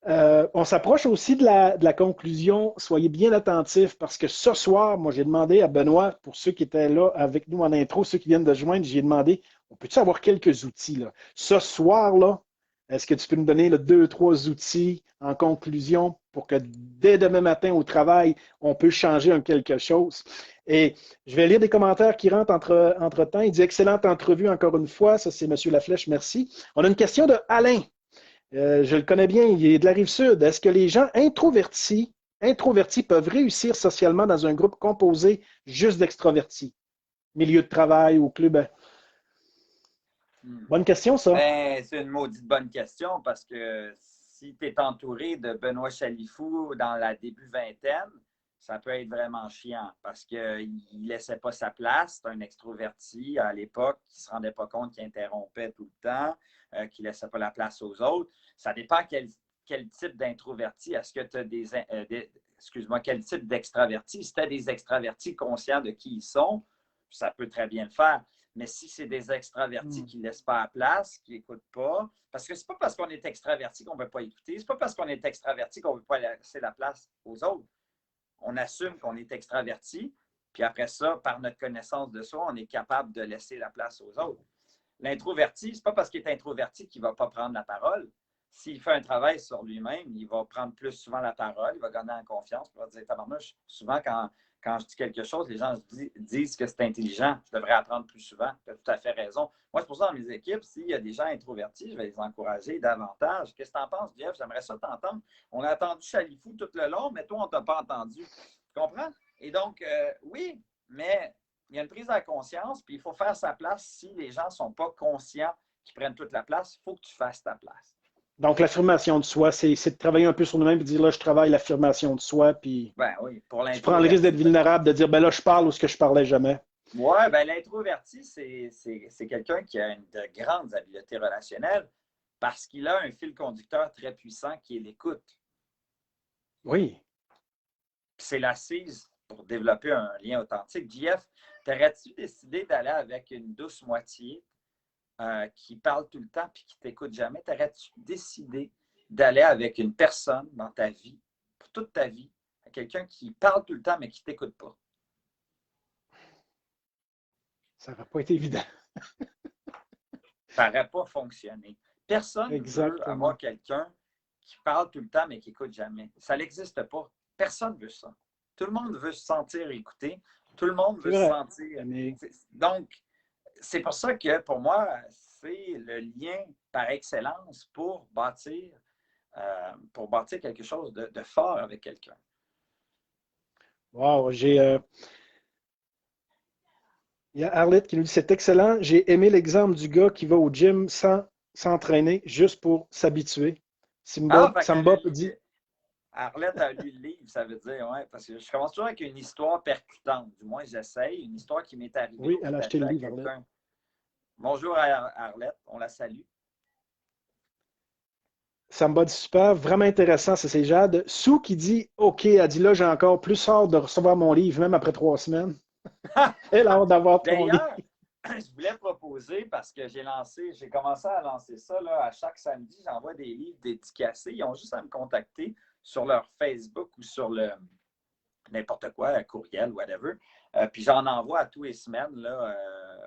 on s'approche aussi de la conclusion. Soyez bien attentifs parce que ce soir, moi, j'ai demandé à Benoît, pour ceux qui étaient là avec nous en intro, ceux qui viennent de joindre, j'ai demandé, on peut-tu avoir quelques outils là? Ce soir-là, est-ce que tu peux nous donner là, 2, 3 outils en conclusion pour que dès demain matin au travail, on peut changer quelque chose? Et je vais lire des commentaires qui rentrent entre-temps. Il dit excellente entrevue encore une fois. Ça, c'est M. Laflèche, merci. On a une question de Alain. Je le connais bien, il est de la Rive-Sud. Est-ce que les gens introvertis peuvent réussir socialement dans un groupe composé juste d'extrovertis? Milieu de travail ou club? Bonne question, ça. Ben, c'est une maudite bonne question parce que si tu es entouré de Benoît Chalifou dans la début vingtaine, ça peut être vraiment chiant parce qu'il ne laissait pas sa place. C'est un extroverti à l'époque qui ne se rendait pas compte qu'il interrompait tout le temps, qu'il ne laissait pas la place aux autres. Ça dépend quel type d'introverti. Est-ce que tu as excuse-moi, quel type d'extraverti? Si tu as des extravertis conscients de qui ils sont, ça peut très bien le faire. Mais si c'est des extravertis qui ne laissent pas la place, qui n'écoutent pas, parce que ce n'est pas parce qu'on est extraverti qu'on ne veut pas écouter, ce n'est pas parce qu'on est extraverti qu'on ne veut pas laisser la place aux autres. On assume qu'on est extraverti, puis après ça, par notre connaissance de soi, on est capable de laisser la place aux autres. L'introverti, ce n'est pas parce qu'il est introverti qu'il ne va pas prendre la parole. S'il fait un travail sur lui-même, il va prendre plus souvent la parole, il va gagner en confiance, il va dire tabarnouche. Souvent, quand je dis quelque chose, les gens disent que c'est intelligent. Je devrais apprendre plus souvent. Tu as tout à fait raison. Moi, c'est pour ça, dans mes équipes, s'il y a des gens introvertis, je vais les encourager davantage. Qu'est-ce que tu en penses, Jeff? J'aimerais ça t'entendre. On a entendu Chalifou tout le long, mais toi, on ne t'a pas entendu. Tu comprends? Et donc, oui, mais il y a une prise de conscience, puis il faut faire sa place. Si les gens ne sont pas conscients qu'ils prennent toute la place, il faut que tu fasses ta place. Donc, l'affirmation de soi, c'est de travailler un peu sur nous-mêmes et de dire là, je travaille l'affirmation de soi, puis ben oui, pour tu prends le risque d'être vulnérable, de dire ben là, je parle ou ce que je parlais jamais. Oui, ben l'introverti, c'est quelqu'un qui a de grandes habiletés relationnelles parce qu'il a un fil conducteur très puissant qui est l'écoute. Oui. C'est l'assise pour développer un lien authentique. JF, t'aurais-tu décidé d'aller avec une douce moitié qui parle tout le temps et qui ne t'écoute jamais? T'aurais-tu décidé d'aller avec une personne dans ta vie, pour toute ta vie, quelqu'un qui parle tout le temps mais qui ne t'écoute pas? Ça n'aurait pas été évident. Ça n'aurait pas fonctionné. Personne ne veut Exactement. avoir quelqu'un qui parle tout le temps mais qui n'écoute jamais. Ça n'existe pas. Personne ne veut ça. Tout le monde veut se sentir écouté. Tout le monde veut se sentir. Donc, c'est pour ça que pour moi, c'est le lien par excellence pour bâtir quelque chose de fort avec quelqu'un. Wow, il y a Arlette qui nous dit c'est excellent. J'ai aimé l'exemple du gars qui va au gym sans s'entraîner, juste pour s'habituer. Samba dit. Arlette a lu le livre, ça veut dire, oui, parce que je commence toujours avec une histoire percutante. Du moins, j'essaye. Une histoire qui m'est arrivée. Oui, elle a acheté le livre, Arlette. Bonjour à Arlette, on la salue. Samba dit super, vraiment intéressant, c'est Jade. Sue qui dit OK, elle dit là, j'ai encore plus hâte de recevoir mon livre, même après 3 semaines. Elle a hâte d'avoir ton livre. Je voulais proposer parce que j'ai commencé à lancer ça là, à chaque samedi. J'envoie des livres dédicacés. Ils ont juste à me contacter sur leur Facebook ou sur n'importe quoi, courriel, whatever. Puis j'en envoie à tous les semaines là,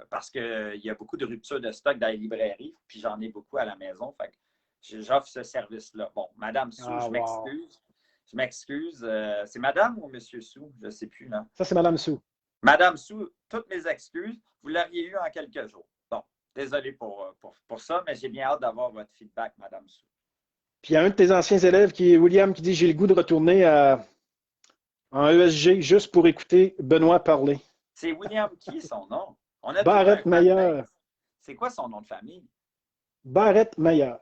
parce qu'il y a beaucoup de ruptures de stock dans les librairies. Puis j'en ai beaucoup à la maison. Fait que j'offre ce service-là. Bon, Madame Sou, je m'excuse. Je m'excuse. C'est Madame ou Monsieur Sou? Je ne sais plus. Là. Ça, c'est Madame Sou. Madame Sou, toutes mes excuses. Vous l'auriez eu en quelques jours. Bon, désolé pour ça, mais j'ai bien hâte d'avoir votre feedback, Madame Sou. Puis il y a un de tes anciens élèves, qui est William, qui dit j'ai le goût de retourner à En ESG, juste pour écouter Benoît parler. C'est William qui, son nom? On a tout un Barrett fan Meyer. base. C'est quoi son nom de famille? Barrett Meyer.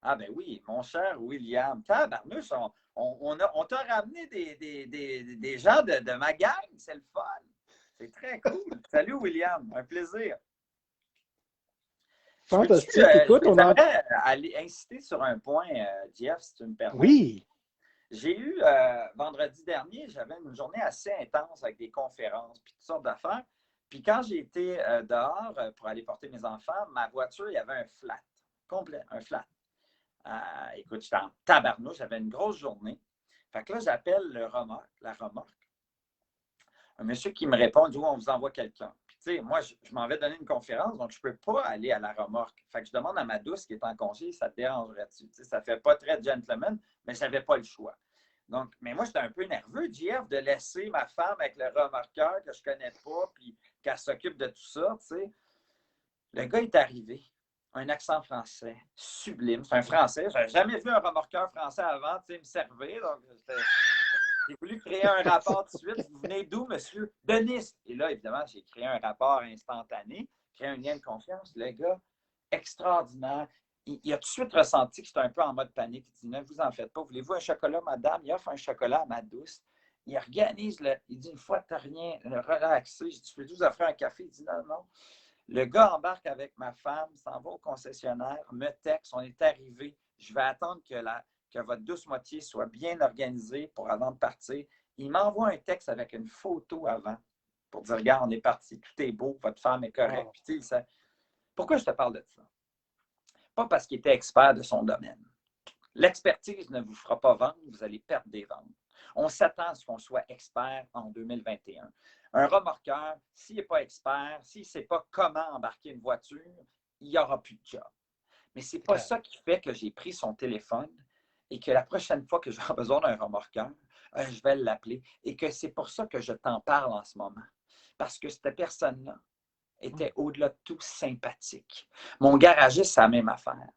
Ah ben oui, mon cher William. Tabarnouche, on t'a ramené des gens de ma gang. C'est le fun. C'est très cool. Salut William, un plaisir. Fantastique. Écoute, on a... J'aimerais aller insister sur un point, Jeff, si tu me permets. Oui. J'ai eu, vendredi dernier, j'avais une journée assez intense avec des conférences puis toutes sortes d'affaires. Puis quand j'ai été dehors pour aller porter mes enfants, ma voiture, il y avait un flat, complet, un flat. Écoute, j'étais en tabarnouche, j'avais une grosse journée. Fait que là, j'appelle la remorque. Un monsieur qui me répond, il dit, on vous envoie quelqu'un. Puis, tu sais, moi, je m'en vais donner une conférence, donc je ne peux pas aller à la remorque. Fait que je demande à ma douce qui est en congé, ça te dérangerait-tu? Tu sais, ça ne fait pas très gentleman, mais je n'avais pas le choix. Donc, mais moi, j'étais un peu nerveux, JF, de laisser ma femme avec le remorqueur que je ne connais pas, puis qu'elle s'occupe de tout ça, tu sais. Le gars est arrivé, un accent français sublime. C'est un Français. Je n'avais jamais vu un remorqueur français avant, tu sais, me servir. Donc, j'ai voulu créer un rapport tout de suite. Vous venez d'où, monsieur? De Nice. Et là, évidemment, j'ai créé un rapport instantané, créé un lien de confiance. Le gars, extraordinaire. Il a tout de suite ressenti que j'étais un peu en mode panique. Il dit, ne vous en faites pas. Voulez-vous un chocolat, madame? Il offre un chocolat à ma douce. Il organise, il dit, une fois que tu n'as rien, relaxé. Je dis, peux-tu vous offrir un café? Il dit, non, non. Le gars embarque avec ma femme, s'en va au concessionnaire, me texte, on est arrivé. Je vais attendre que votre douce moitié soit bien organisée pour avant de partir. Il m'envoie un texte avec une photo avant pour dire, regarde, on est parti, tout est beau, votre femme est correcte. Puis, tu sais, pourquoi je te parle de ça? Pas parce qu'il était expert de son domaine. L'expertise ne vous fera pas vendre, vous allez perdre des ventes. On s'attend à ce qu'on soit expert en 2021. Un remorqueur, s'il n'est pas expert, s'il ne sait pas comment embarquer une voiture, il n'y aura plus de job. Mais ce n'est pas ça qui fait que j'ai pris son téléphone et que la prochaine fois que j'aurai besoin d'un remorqueur, je vais l'appeler et que c'est pour ça que je t'en parle en ce moment. Parce que cette personne-là était au-delà de tout sympathique. Mon garagiste, c'est la même affaire.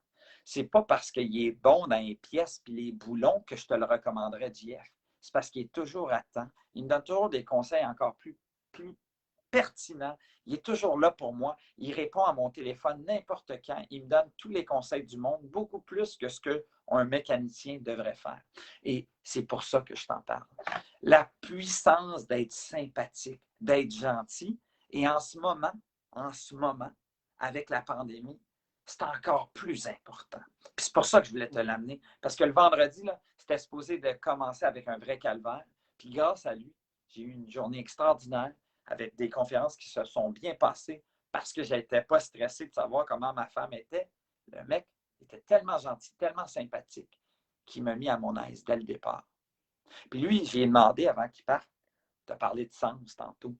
C'est pas parce qu'il est bon dans les pièces et les boulons que je te le recommanderais, JF. C'est parce qu'il est toujours à temps. Il me donne toujours des conseils encore plus pertinents. Il est toujours là pour moi. Il répond à mon téléphone n'importe quand. Il me donne tous les conseils du monde, beaucoup plus que ce qu'un mécanicien devrait faire. Et c'est pour ça que je t'en parle. La puissance d'être sympathique, d'être gentil. Et en ce moment, avec la pandémie, c'est encore plus important. Puis c'est pour ça que je voulais te l'amener. Parce que le vendredi, là, c'était supposé de commencer avec un vrai calvaire. Puis grâce à lui, j'ai eu une journée extraordinaire avec des conférences qui se sont bien passées parce que je n'étais pas stressé de savoir comment ma femme était. Le mec était tellement gentil, tellement sympathique qu'il m'a mis à mon aise dès le départ. Puis lui, j'ai demandé avant qu'il parte de parler de sens tantôt.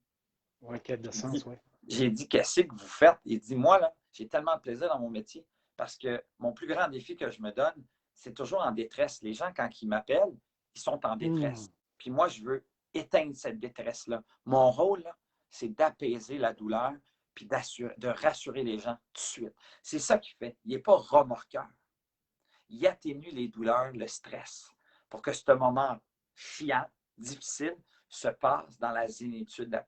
Oui, quête de sens, oui. J'ai dit, qu'est-ce que vous faites? Il dit, moi, là, j'ai tellement de plaisir dans mon métier parce que mon plus grand défi que je me donne, c'est toujours en détresse. Les gens, quand ils m'appellent, ils sont en détresse. Puis moi, je veux éteindre cette détresse-là. Mon rôle, là, c'est d'apaiser la douleur puis de rassurer les gens tout de suite. C'est ça qu'il fait. Il n'est pas remorqueur. Il atténue les douleurs, le stress, pour que ce moment chiant, difficile, se passe dans la zénitude le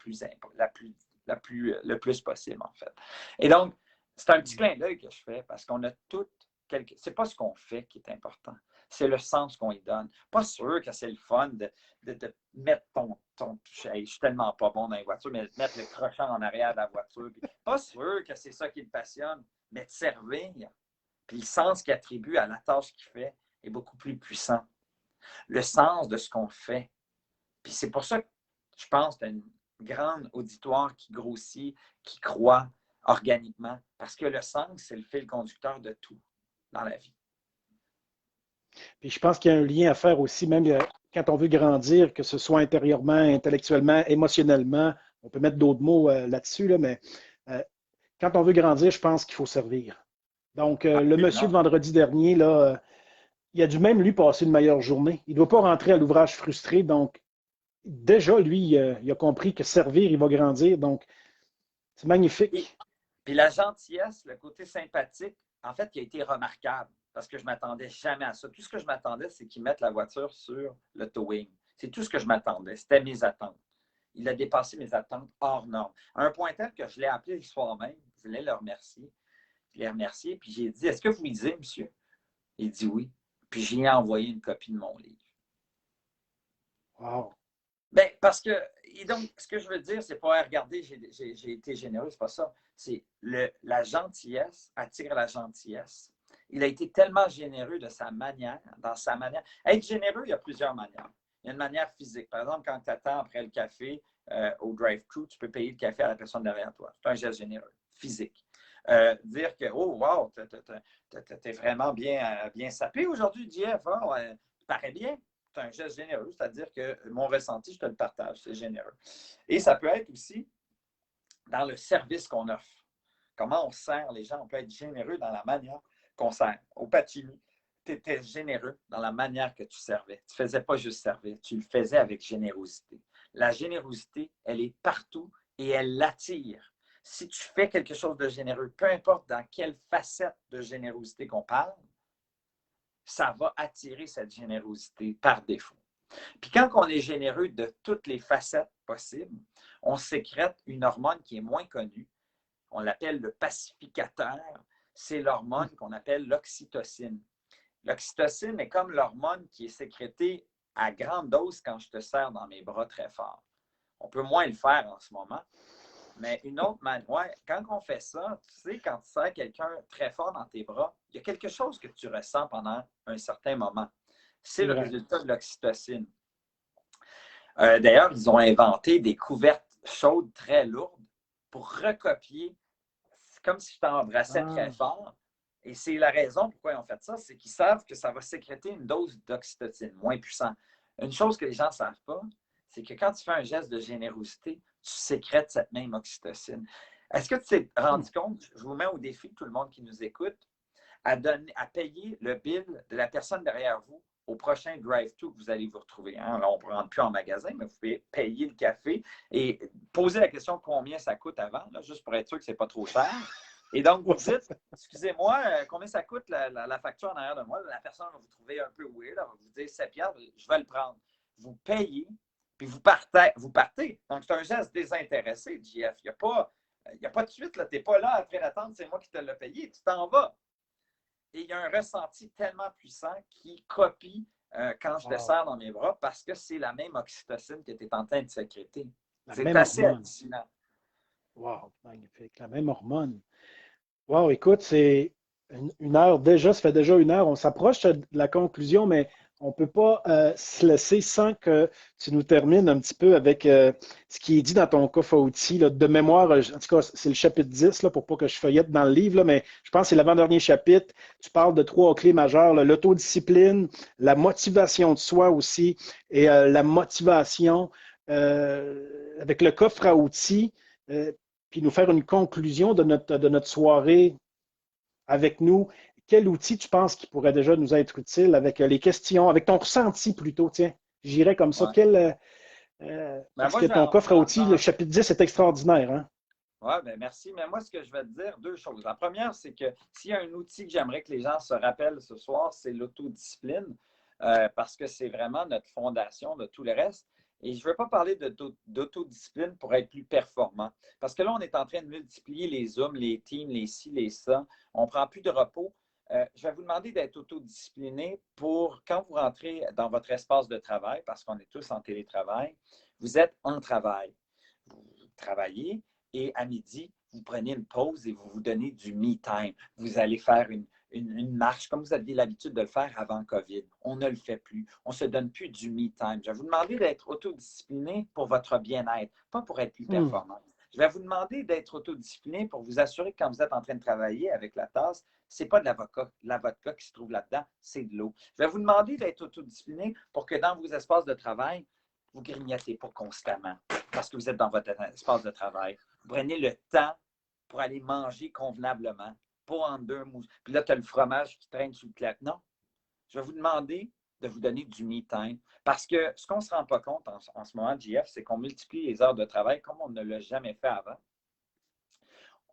plus possible, en fait. Et donc, c'est un petit clin d'œil que je fais parce qu'on a toutes quelques. C'est pas ce qu'on fait qui est important, c'est le sens qu'on y donne. Pas sûr que c'est le fun de mettre ton. Je suis tellement pas bon dans les voitures, mais de mettre le crochet en arrière de la voiture. Pas sûr que c'est ça qui le passionne, mais de servir. Puis le sens qu'il attribue à la tâche qu'il fait est beaucoup plus puissant. Le sens de ce qu'on fait. Puis c'est pour ça que je pense que tu as une grande auditoire qui grossit, qui croît organiquement. Parce que le sens, c'est le fil conducteur de tout dans la vie. Puis je pense qu'il y a un lien à faire aussi, même quand on veut grandir, que ce soit intérieurement, intellectuellement, émotionnellement. On peut mettre d'autres mots là-dessus, là, mais quand on veut grandir, je pense qu'il faut servir. Donc, le monsieur de vendredi dernier, là, il a dû même lui passer une meilleure journée. Il ne doit pas rentrer à l'ouvrage frustré. Donc, déjà, lui, il a compris que servir, il va grandir. Donc, c'est magnifique. Puis la gentillesse, le côté sympathique, en fait, qui a été remarquable parce que je ne m'attendais jamais à ça. Tout ce que je m'attendais, c'est qu'ils mettent la voiture sur le towing. C'est tout ce que je m'attendais. C'était mes attentes. Il a dépassé mes attentes hors normes. À un point tel que je l'ai appelé le soir même. Je voulais le remercier. Je l'ai remercié, puis j'ai dit, est-ce que vous lisez, monsieur? Il dit oui. Puis j'ai envoyé une copie de mon livre. Wow. Bien, parce que, et donc, ce que je veux dire, c'est pas, regardez, j'ai été généreux, c'est pas ça. C'est la gentillesse attire la gentillesse. Il a été tellement généreux de sa manière, dans sa manière. Être généreux, il y a plusieurs manières. Il y a une manière physique. Par exemple, quand tu attends après le café au drive-thru, tu peux payer le café à la personne derrière toi. C'est un geste généreux, physique. Dire que, oh, wow, t'es vraiment bien sapé aujourd'hui, JF. Oh, tu parais bien. C'est un geste généreux, c'est-à-dire que mon ressenti, je te le partage, c'est généreux. Et ça peut être aussi dans le service qu'on offre. Comment on sert les gens, on peut être généreux dans la manière qu'on sert. Au Pacini, tu étais généreux dans la manière que tu servais. Tu ne faisais pas juste servir, tu le faisais avec générosité. La générosité, elle est partout et elle l'attire. Si tu fais quelque chose de généreux, peu importe dans quelle facette de générosité qu'on parle, ça va attirer cette générosité par défaut. Puis quand on est généreux de toutes les facettes possibles, on sécrète une hormone qui est moins connue. On l'appelle le pacificateur. C'est l'hormone qu'on appelle l'oxytocine. L'oxytocine est comme l'hormone qui est sécrétée à grande dose quand je te serre dans mes bras très fort. On peut moins le faire en ce moment. Mais une autre manière, ouais, quand on fait ça, tu sais, quand tu serres quelqu'un très fort dans tes bras, il y a quelque chose que tu ressens pendant un certain moment. C'est le résultat de l'oxytocine. D'ailleurs, ils ont inventé des couvertes chaudes très lourdes pour recopier. C'est comme si je t'embrassais très fort. Et c'est la raison pourquoi ils ont fait ça, c'est qu'ils savent que ça va sécréter une dose d'oxytocine moins puissante. Une chose que les gens ne savent pas, c'est que quand tu fais un geste de générosité, tu sécrètes cette même oxytocine. Est-ce que tu t'es rendu compte, je vous mets au défi, tout le monde qui nous écoute, à payer le bill de la personne derrière vous au prochain drive-thru que vous allez vous retrouver. Hein? Là, on ne rentre plus en magasin, mais vous pouvez payer le café et poser la question combien ça coûte avant, là, juste pour être sûr que ce n'est pas trop cher. Et donc, vous dites, excusez-moi, combien ça coûte la facture en arrière de moi? La personne va vous trouver un peu weird, elle va vous dire 7 piastres, je vais le prendre. Vous payez, puis vous partez. Donc, c'est un geste désintéressé, JF. Il n'y a pas de suite, tu n'es pas là après l'attente, c'est moi qui te l'ai payé, tu t'en vas. Et il y a un ressenti tellement puissant qui copie quand je te serre dans mes bras parce que c'est la même oxytocine que tu es en train de sécréter. C'est assez hallucinant. Wow, magnifique. La même hormone. Wow, écoute, c'est une heure déjà, ça fait déjà une heure. On s'approche de la conclusion, mais on ne peut pas se laisser sans que tu nous termines un petit peu avec ce qui est dit dans ton coffre à outils. Là, de mémoire, en tout cas, c'est le chapitre 10, là, pour pas que je feuillette dans le livre, là, mais je pense que c'est l'avant-dernier chapitre. Tu parles de 3 clés majeures, l'autodiscipline, la motivation de soi aussi, et la motivation avec le coffre à outils. Puis nous faire une conclusion de notre soirée avec nous. Quel outil tu penses qui pourrait déjà nous être utile avec les questions, avec ton ressenti plutôt, tiens, j'irais comme ça. Ouais. Parce que ton coffre à outils, le chapitre 10 est extraordinaire. Hein? Oui, bien merci. Mais moi, ce que je vais te dire, deux choses. La première, c'est que s'il y a un outil que j'aimerais que les gens se rappellent ce soir, c'est l'autodiscipline, parce que c'est vraiment notre fondation de tout le reste. Et je ne veux pas parler d'autodiscipline pour être plus performant. Parce que là, on est en train de multiplier les Zooms, les Teams, les ci, les ça. On ne prend plus de repos. Je vais vous demander d'être autodiscipliné pour quand vous rentrez dans votre espace de travail, parce qu'on est tous en télétravail, vous êtes en travail. Vous travaillez et à midi, vous prenez une pause et vous vous donnez du me time. Vous allez faire une marche comme vous aviez l'habitude de le faire avant COVID. On ne le fait plus. On ne se donne plus du me time. Je vais vous demander d'être autodiscipliné pour votre bien-être, pas pour être plus performant. Je vais vous demander d'être autodiscipliné pour vous assurer que quand vous êtes en train de travailler avec la tasse, ce n'est pas de la vodka qui se trouve là-dedans, c'est de l'eau. Je vais vous demander d'être autodiscipliné pour que dans vos espaces de travail, vous ne grignotez pas constamment parce que vous êtes dans votre espace de travail. Vous prenez le temps pour aller manger convenablement, pas en deux mousses. Puis là, tu as le fromage qui traîne sous le clap. Non. Je vais vous demander de vous donner du me time. Parce que ce qu'on ne se rend pas compte en ce moment, JF, c'est qu'on multiplie les heures de travail comme on ne l'a jamais fait avant.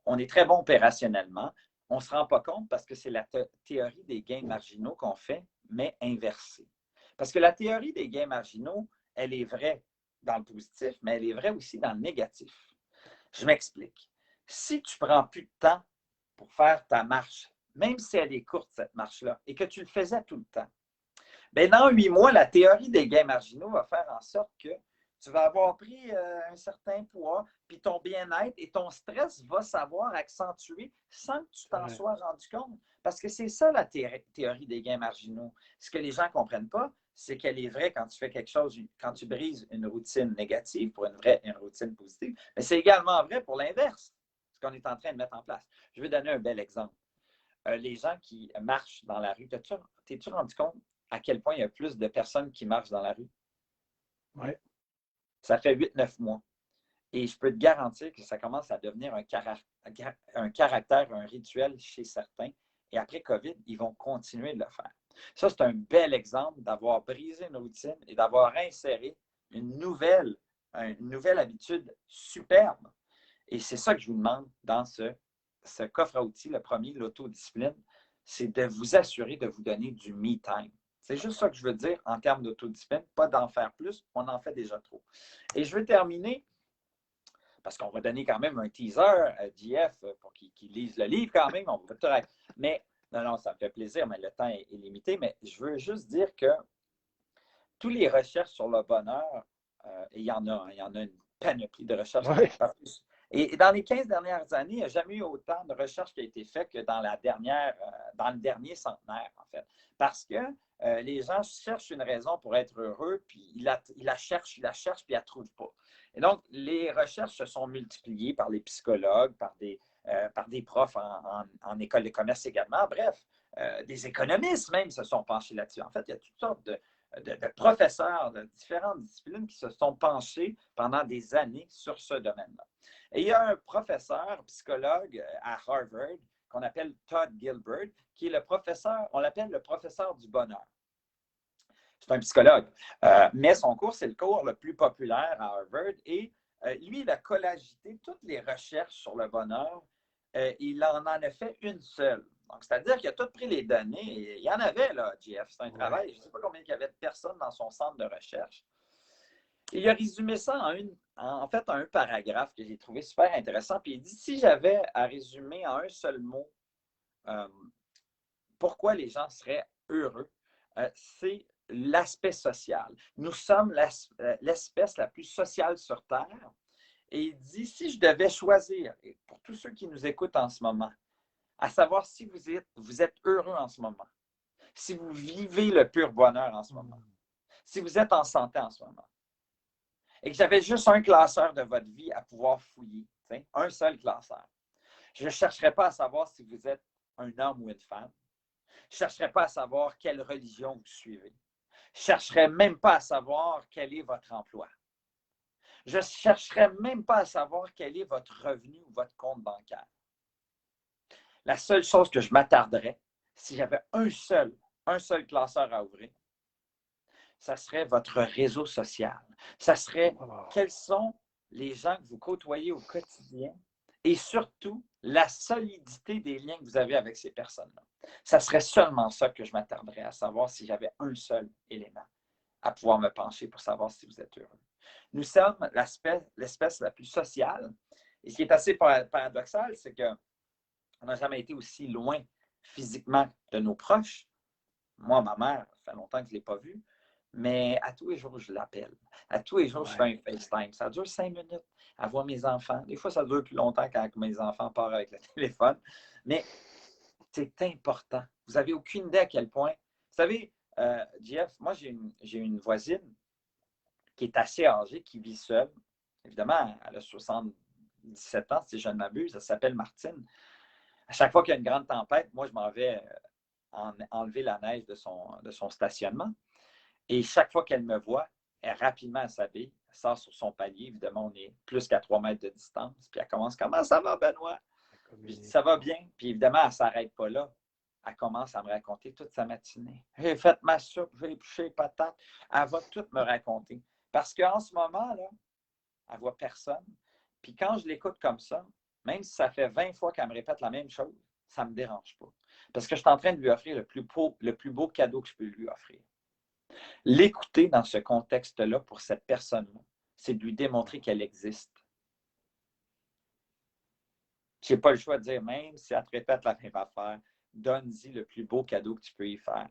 On est très bon opérationnellement. On ne se rend pas compte parce que c'est la théorie des gains marginaux qu'on fait, mais inversée. Parce que la théorie des gains marginaux, elle est vraie dans le positif, mais elle est vraie aussi dans le négatif. Je m'explique. Si tu ne prends plus de temps pour faire ta marche, même si elle est courte, cette marche-là, et que tu le faisais tout le temps, bien, dans 8 mois, la théorie des gains marginaux va faire en sorte que tu vas avoir pris un certain poids, puis ton bien-être et ton stress va savoir accentuer sans que tu t'en sois rendu compte. Parce que c'est ça la théorie des gains marginaux. Ce que les gens ne comprennent pas, c'est qu'elle est vraie quand tu fais quelque chose, quand tu brises une routine négative pour une routine positive, mais c'est également vrai pour l'inverse, ce qu'on est en train de mettre en place. Je vais donner un bel exemple. Les gens qui marchent dans la rue, t'es-tu rendu compte à quel point il y a plus de personnes qui marchent dans la rue? Oui. Ça fait 8-9 mois. Et je peux te garantir que ça commence à devenir un caractère, un rituel chez certains. Et après COVID, ils vont continuer de le faire. Ça, c'est un bel exemple d'avoir brisé une routine et d'avoir inséré une nouvelle habitude superbe. Et c'est ça que je vous demande dans ce coffre à outils, le premier, l'autodiscipline, c'est de vous assurer de vous donner du me time. C'est juste ça que je veux dire en termes d'autodiscipline, pas d'en faire plus, on en fait déjà trop. Et je veux terminer, parce qu'on va donner quand même un teaser à JF pour qu'il lise le livre quand même. Mais non, ça me fait plaisir, mais le temps est limité. Mais je veux juste dire que toutes les recherches sur le bonheur, et il y en a une panoplie de recherches. Oui. Et dans les 15 dernières années, il n'y a jamais eu autant de recherches qui ont été faites que dans le dernier centenaire, en fait. Parce que les gens cherchent une raison pour être heureux, puis ils la cherchent, puis ils ne la trouvent pas. Et donc, les recherches se sont multipliées par les psychologues, par des profs en école de commerce également. Bref, des économistes même se sont penchés là-dessus. En fait, il y a toutes sortes de professeurs de différentes disciplines qui se sont penchés pendant des années sur ce domaine-là. Et il y a un professeur psychologue à Harvard qu'on appelle Todd Gilbert, qui est on l'appelle le professeur du bonheur. C'est un psychologue, mais son cours, c'est le cours le plus populaire à Harvard. Et lui, il a collagité toutes les recherches sur le bonheur. Il en a fait une seule. Donc, c'est-à-dire qu'il a tout pris les données. Et il y en avait, là, JF. C'est un travail. Je ne sais pas combien il y avait de personnes dans son centre de recherche. Et il a résumé ça en fait, en un paragraphe que j'ai trouvé super intéressant. Puis il dit, si j'avais à résumer en un seul mot pourquoi les gens seraient heureux, c'est l'aspect social. Nous sommes l'espèce la plus sociale sur Terre. Et il dit, si je devais choisir, et pour tous ceux qui nous écoutent en ce moment, à savoir si vous êtes heureux en ce moment, si vous vivez le pur bonheur en ce moment, si vous êtes en santé en ce moment, et que j'avais juste un classeur de votre vie à pouvoir fouiller, un seul classeur, je ne chercherais pas à savoir si vous êtes un homme ou une femme. Je ne chercherais pas à savoir quelle religion vous suivez. Je ne chercherais même pas à savoir quel est votre emploi. Je ne chercherais même pas à savoir quel est votre revenu ou votre compte bancaire. La seule chose que je m'attarderais, si j'avais un seul classeur à ouvrir, ça serait votre réseau social. Ça serait quels sont les gens que vous côtoyez au quotidien et surtout la solidité des liens que vous avez avec ces personnes-là. Ça serait seulement ça que je m'attarderais à savoir si j'avais un seul élément à pouvoir me pencher pour savoir si vous êtes heureux. Nous sommes l'espèce la plus sociale. Et ce qui est assez paradoxal, c'est qu'on n'a jamais été aussi loin physiquement de nos proches. Moi, ma mère, ça fait longtemps que je ne l'ai pas vue, mais à tous les jours, je l'appelle. À tous les jours, je fais un FaceTime. Ça dure 5 minutes à voir mes enfants. Des fois, ça dure plus longtemps quand mes enfants partent avec le téléphone. Mais c'est important. Vous n'avez aucune idée à quel point. Vous savez, Jeff, moi, j'ai une voisine qui est assez âgée, qui vit seule. Évidemment, elle a 77 ans, si je ne m'abuse. Elle s'appelle Martine. À chaque fois qu'il y a une grande tempête, moi, je m'en vais enlever la neige de son stationnement. Et chaque fois qu'elle me voit, elle rapidement s'habille, elle sort sur son palier. Évidemment, on est plus qu'à 3 mètres de distance. Puis elle commence, comment ça va, Benoît? Puis je dis, ça va bien. Puis évidemment, elle ne s'arrête pas là. Elle commence à me raconter toute sa matinée. J'ai fait ma soupe, j'ai épluché les patates. Elle va tout me raconter. Parce qu'en ce moment, là, elle ne voit personne. Puis quand je l'écoute comme ça, même si ça fait 20 fois qu'elle me répète la même chose, ça ne me dérange pas. Parce que je suis en train de lui offrir le plus beau cadeau que je peux lui offrir. L'écouter dans ce contexte-là pour cette personne-là, c'est de lui démontrer qu'elle existe. Je n'ai pas le choix de dire, même si elle te répète la même affaire, donne-y le plus beau cadeau que tu peux y faire.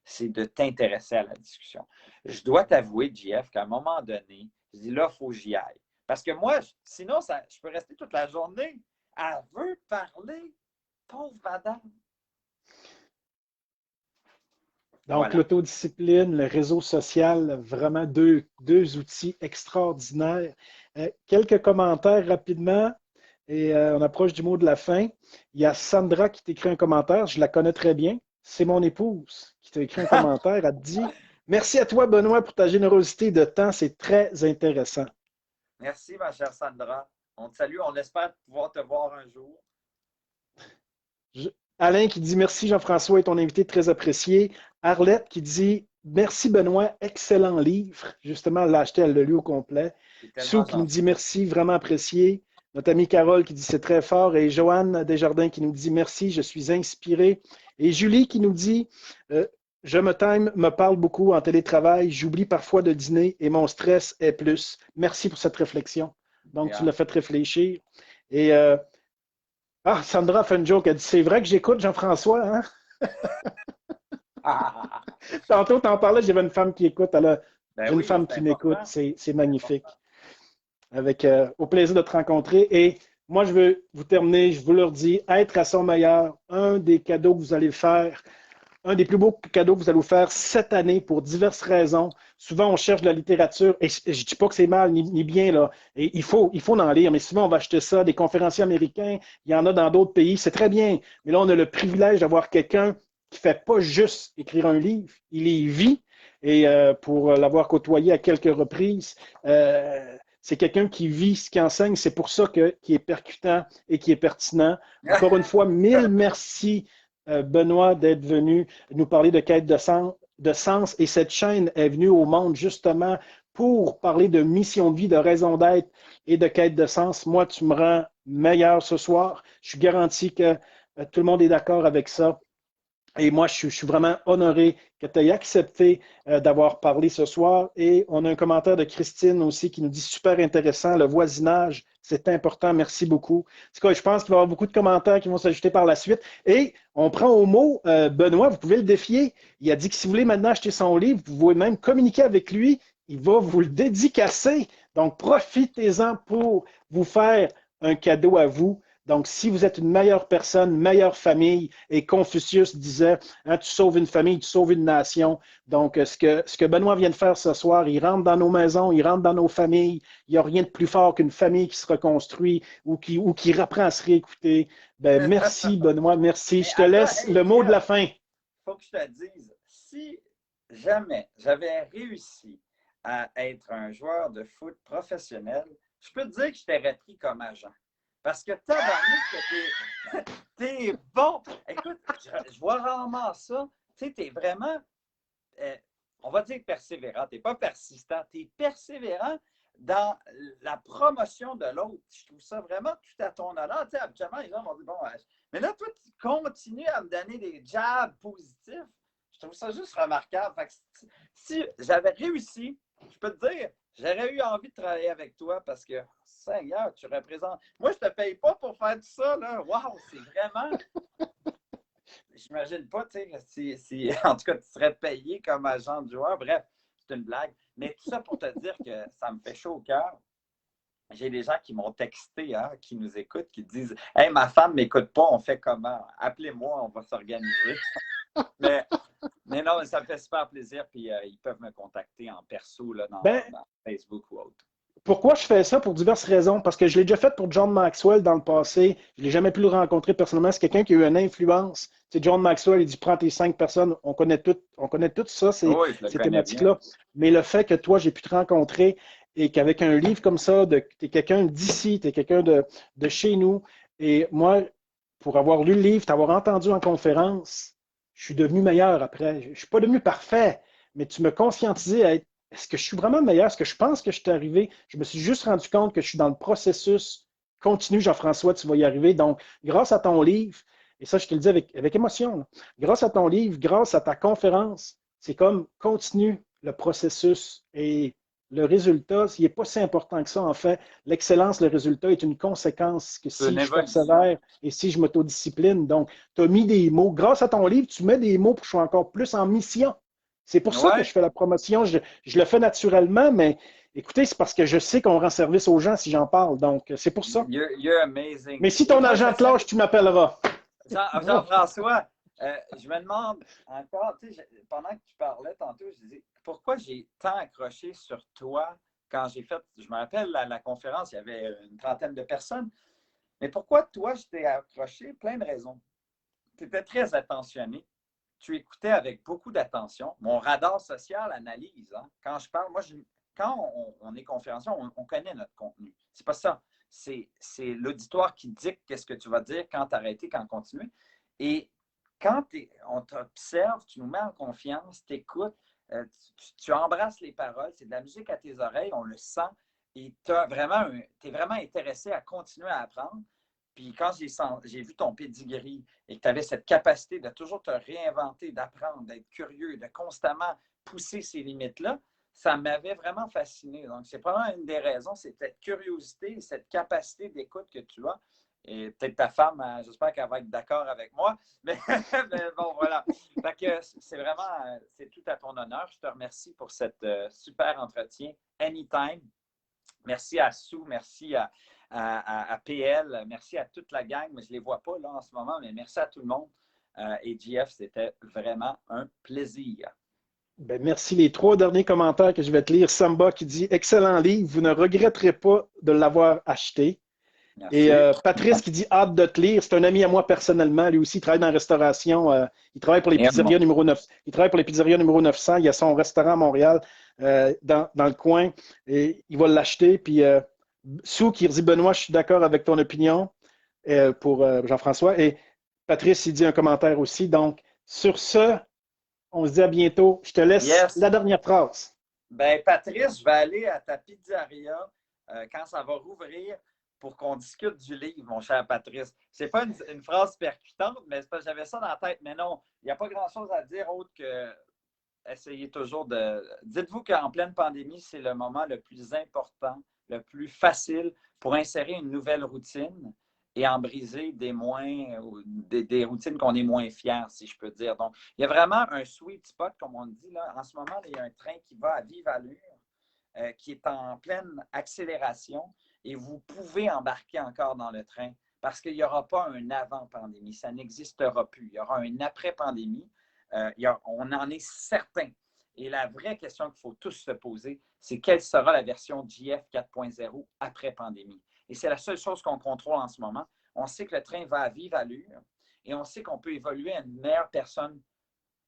C'est de t'intéresser à la discussion. Je dois t'avouer, JF, qu'à un moment donné, je dis là, il faut que j'y aille. Parce que moi, sinon, je peux rester toute la journée. Elle veut parler. Pauvre madame. Donc, Voilà. l'autodiscipline, le réseau social, vraiment deux outils extraordinaires. Quelques commentaires rapidement et on approche du mot de la fin. Il y a Sandra qui t'écrit un commentaire, je la connais très bien. C'est mon épouse qui t'a écrit un commentaire. Elle te dit merci à toi, Benoît, pour ta générosité de temps. C'est très intéressant. Merci, ma chère Sandra. On te salue. On espère pouvoir te voir un jour. Alain qui dit merci Jean-François et ton invité très apprécié. Arlette qui dit merci Benoît, excellent livre. Justement, elle l'a acheté, elle l'a lu au complet. Sue qui nous dit merci, vraiment apprécié. Notre amie Carole qui dit c'est très fort. Et Joanne Desjardins qui nous dit merci, je suis inspirée. Et Julie qui nous dit je me parle beaucoup en télétravail, j'oublie parfois de dîner et mon stress est plus. Merci pour cette réflexion. Donc, tu l'as fait réfléchir. Et Sandra fait une joke, elle dit c'est vrai que j'écoute Jean-François, hein? Tantôt, t'en parlais, j'avais une femme qui écoute, j'ai une femme qui m'écoute, c'est magnifique. Avec au plaisir de te rencontrer. Et moi, je veux vous terminer, je vous leur dis, être à son meilleur, un des cadeaux que vous allez faire, un des plus beaux cadeaux que vous allez vous faire cette année pour diverses raisons. Souvent, on cherche de la littérature, et je ne dis pas que c'est mal ni bien, là. Et il faut en lire, mais souvent, on va acheter ça, des conférenciers américains, il y en a dans d'autres pays, c'est très bien. Mais là, on a le privilège d'avoir quelqu'un qui ne fait pas juste écrire un livre, il y vit. Et pour l'avoir côtoyé à quelques reprises, c'est quelqu'un qui vit ce qu'il enseigne. C'est pour ça qu'il est percutant et qui est pertinent. Encore une fois, mille merci. Benoît, d'être venu nous parler de quête de sens. Et cette chaîne est venue au monde justement pour parler de mission de vie, de raison d'être et de quête de sens. Moi, tu me rends meilleur ce soir. Je suis garanti que tout le monde est d'accord avec ça. Et moi, je suis vraiment honoré que tu aies accepté d'avoir parlé ce soir. Et on a un commentaire de Christine aussi qui nous dit super intéressant, le voisinage, c'est important, merci beaucoup. En tout cas, je pense qu'il va y avoir beaucoup de commentaires qui vont s'ajouter par la suite. Et on prend au mot Benoît, vous pouvez le défier. Il a dit que si vous voulez maintenant acheter son livre, vous pouvez même communiquer avec lui. Il va vous le dédicacer. Donc, profitez-en pour vous faire un cadeau à vous. Donc, si vous êtes une meilleure personne, meilleure famille, et Confucius disait, hein, tu sauves une famille, tu sauves une nation. Donc, ce que Benoît vient de faire ce soir, il rentre dans nos maisons, il rentre dans nos familles. Il n'y a rien de plus fort qu'une famille qui se reconstruit ou qui reprend à se réécouter. Ben, merci, Benoît, merci. Je te laisse le mot de la fin. Il faut que je te dise, si jamais j'avais réussi à être un joueur de foot professionnel, je peux te dire que je t'aurais pris comme agent. Parce que t'es bon. Écoute, je vois rarement ça. Tu sais, t'es vraiment, on va dire persévérant. T'es pas persistant. T'es persévérant dans la promotion de l'autre. Je trouve ça vraiment tout à ton honneur. Tu sais, habituellement, les gens vont dire, bon, mais là, toi, tu continues à me donner des jabs positifs. Je trouve ça juste remarquable. Fait que si j'avais réussi, je peux te dire, j'aurais eu envie de travailler avec toi parce que, Seigneur, tu représentes. Moi, je ne te paye pas pour faire tout ça, là. Waouh, c'est vraiment. J'imagine pas, tu sais, si, en tout cas, tu serais payé comme agent de joueur. Bref, c'est une blague. Mais tout ça pour te dire que ça me fait chaud au cœur. J'ai des gens qui m'ont texté, hein, qui nous écoutent, qui disent hey, ma femme ne m'écoute pas, on fait comment? Appelez-moi, on va s'organiser. mais non, ça me fait super plaisir. Puis ils peuvent me contacter en perso là, dans Facebook ou autre. Pourquoi je fais ça? Pour diverses raisons. Parce que je l'ai déjà fait pour John Maxwell dans le passé. Je ne l'ai jamais pu le rencontrer personnellement. C'est quelqu'un qui a eu une influence. C'est John Maxwell, il dit prends tes 5 personnes. On connaît tout ça, ces thématiques-là. Mais le fait que toi, j'ai pu te rencontrer et qu'avec un livre comme ça, tu es quelqu'un d'ici, tu es quelqu'un de chez nous. Et moi, pour avoir lu le livre, t'avoir entendu en conférence, je suis devenu meilleur après. Je ne suis pas devenu parfait, mais tu me conscientisais à être est-ce que je suis vraiment meilleur? Est-ce que je pense que je suis arrivé? Je me suis juste rendu compte que je suis dans le processus. Continue, Jean-François, tu vas y arriver. Donc, grâce à ton livre, et ça, je te le dis avec émotion, là, grâce à ton livre, grâce à ta conférence, c'est comme continue le processus et le résultat, il n'est pas si important que ça, en fait. L'excellence, le résultat est une conséquence que C'est une si je évolution. persévère et si je m'autodiscipline. Donc, tu as mis des mots. Grâce à ton livre, tu mets des mots pour que je sois encore plus en mission. C'est pour ça que je Ouais, fais la promotion. Je le fais naturellement, mais écoutez, c'est parce que je sais qu'on rend service aux gens si j'en parle. Donc, c'est pour ça. you're amazing. Mais si Et ton moi, agent te lâche, tu m'appelleras. Jean-François, je me demande encore, pendant que tu parlais tantôt, je disais, pourquoi j'ai tant accroché sur toi quand j'ai fait, je me rappelle, la conférence, il y avait une trentaine de personnes, mais pourquoi toi, je t'ai accroché? Plein de raisons. Tu étais très attentionné. Tu écoutais avec beaucoup d'attention. Mon radar social analyse. Hein. Quand je parle, quand on est conférencier, on connaît notre contenu. C'est pas ça. C'est l'auditoire qui dicte qu'est-ce que tu vas dire, quand arrêter, quand continuer. Et quand on t'observe, tu nous mets en confiance, tu écoutes, tu embrasses les paroles, c'est de la musique à tes oreilles, on le sent, et tu es vraiment intéressé à continuer à apprendre. Puis quand j'ai vu ton pedigree et que tu avais cette capacité de toujours te réinventer, d'apprendre, d'être curieux, de constamment pousser ces limites-là, ça m'avait vraiment fasciné. Donc, c'est probablement une des raisons, c'est cette curiosité, cette capacité d'écoute que tu as. Et peut-être ta femme, j'espère qu'elle va être d'accord avec moi. Mais bon, voilà. Fait que c'est vraiment, c'est tout à ton honneur. Je te remercie pour cet super entretien. Anytime. Merci à Sue, merci à PL, merci à toute la gang. Mais je ne les vois pas là en ce moment, mais merci à tout le monde. Et JF, c'était vraiment un plaisir. Ben, merci. Les 3 derniers commentaires que je vais te lire. Samba qui dit excellent livre, vous ne regretterez pas de l'avoir acheté. Et Merci. Patrice qui dit hâte de te lire. C'est un ami à moi personnellement. Lui aussi, il travaille dans la restauration. Il travaille pour les Et pizzerias numéro 9. Il travaille pour les pizzerias numéro 900. Il a son restaurant à Montréal, dans le coin. Et il va l'acheter. Puis Sou qui dit Benoît, je suis d'accord avec ton opinion pour Jean-François. Et Patrice, il dit un commentaire aussi. Donc, sur ce, on se dit à bientôt. Je te laisse yes. la dernière phrase. Ben, Patrice, je vais aller à ta pizzeria quand ça va rouvrir pour qu'on discute du livre, mon cher Patrice. C'est pas une phrase percutante, mais c'est parce que j'avais ça dans la tête. Mais non, il n'y a pas grand-chose à dire autre que essayez toujours de. Dites-vous qu'en pleine pandémie, c'est le moment le plus important, le plus facile pour insérer une nouvelle routine et en briser des routines qu'on est moins fiers, si je peux dire. Donc, il y a vraiment un sweet spot, comme on dit là. En ce moment, il y a un train qui va à vive allure, qui est en pleine accélération, et vous pouvez embarquer encore dans le train parce qu'il n'y aura pas un avant-pandémie. Ça n'existera plus. Il y aura un après-pandémie. On en est certain. Et la vraie question qu'il faut tous se poser, c'est quelle sera la version JF 4.0 après pandémie. Et c'est la seule chose qu'on contrôle en ce moment. On sait que le train va à vive allure et on sait qu'on peut évoluer à une meilleure personne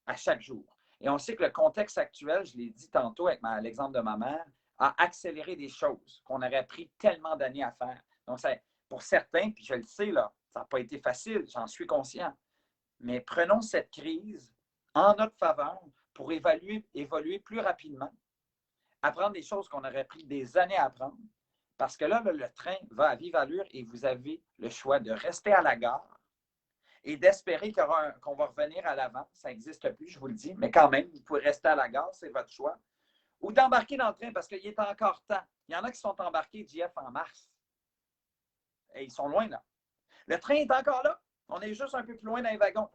à chaque jour. Et on sait que le contexte actuel, je l'ai dit tantôt avec l'exemple de ma mère, a accéléré des choses qu'on aurait pris tellement d'années à faire. Donc, pour certains, puis je le sais, là, ça n'a pas été facile, j'en suis conscient. Mais prenons cette crise en notre faveur pour évoluer plus rapidement, apprendre des choses qu'on aurait pris des années à apprendre, parce que là, le train va à vive allure et vous avez le choix de rester à la gare et d'espérer qu'on va revenir à l'avant. Ça n'existe plus, je vous le dis, mais quand même, vous pouvez rester à la gare, c'est votre choix. Ou d'embarquer dans le train parce qu'il est encore temps. Il y en a qui sont embarqués, JF, en mars. Et ils sont loin, là. Le train est encore là. On est juste un peu plus loin dans les wagons.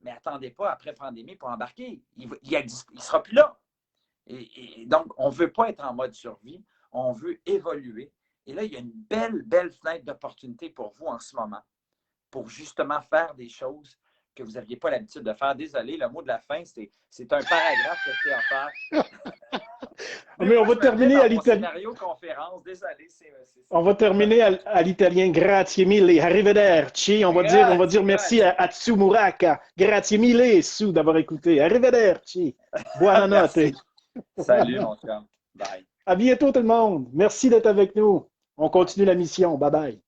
Mais attendez pas après pandémie pour embarquer. Il ne sera plus là. Et donc, on ne veut pas être en mode survie. On veut évoluer. Et là, il y a une belle, belle fenêtre d'opportunité pour vous en ce moment pour justement faire des choses que vous n'aviez pas l'habitude de faire. Désolé, le mot de la fin, c'est un paragraphe que je t'ai offert. Mais on va terminer à l'italien. Scénario conférence, désolé. On va terminer à l'italien. Grazie mille, arrivederci. On va dire merci à Tsumuraka. Grazie mille, Sue, d'avoir écouté. Arrivederci. Buonanotte. Salut, mon chum. Bye. À bientôt, tout le monde. Merci d'être avec nous. On continue la mission. Bye bye.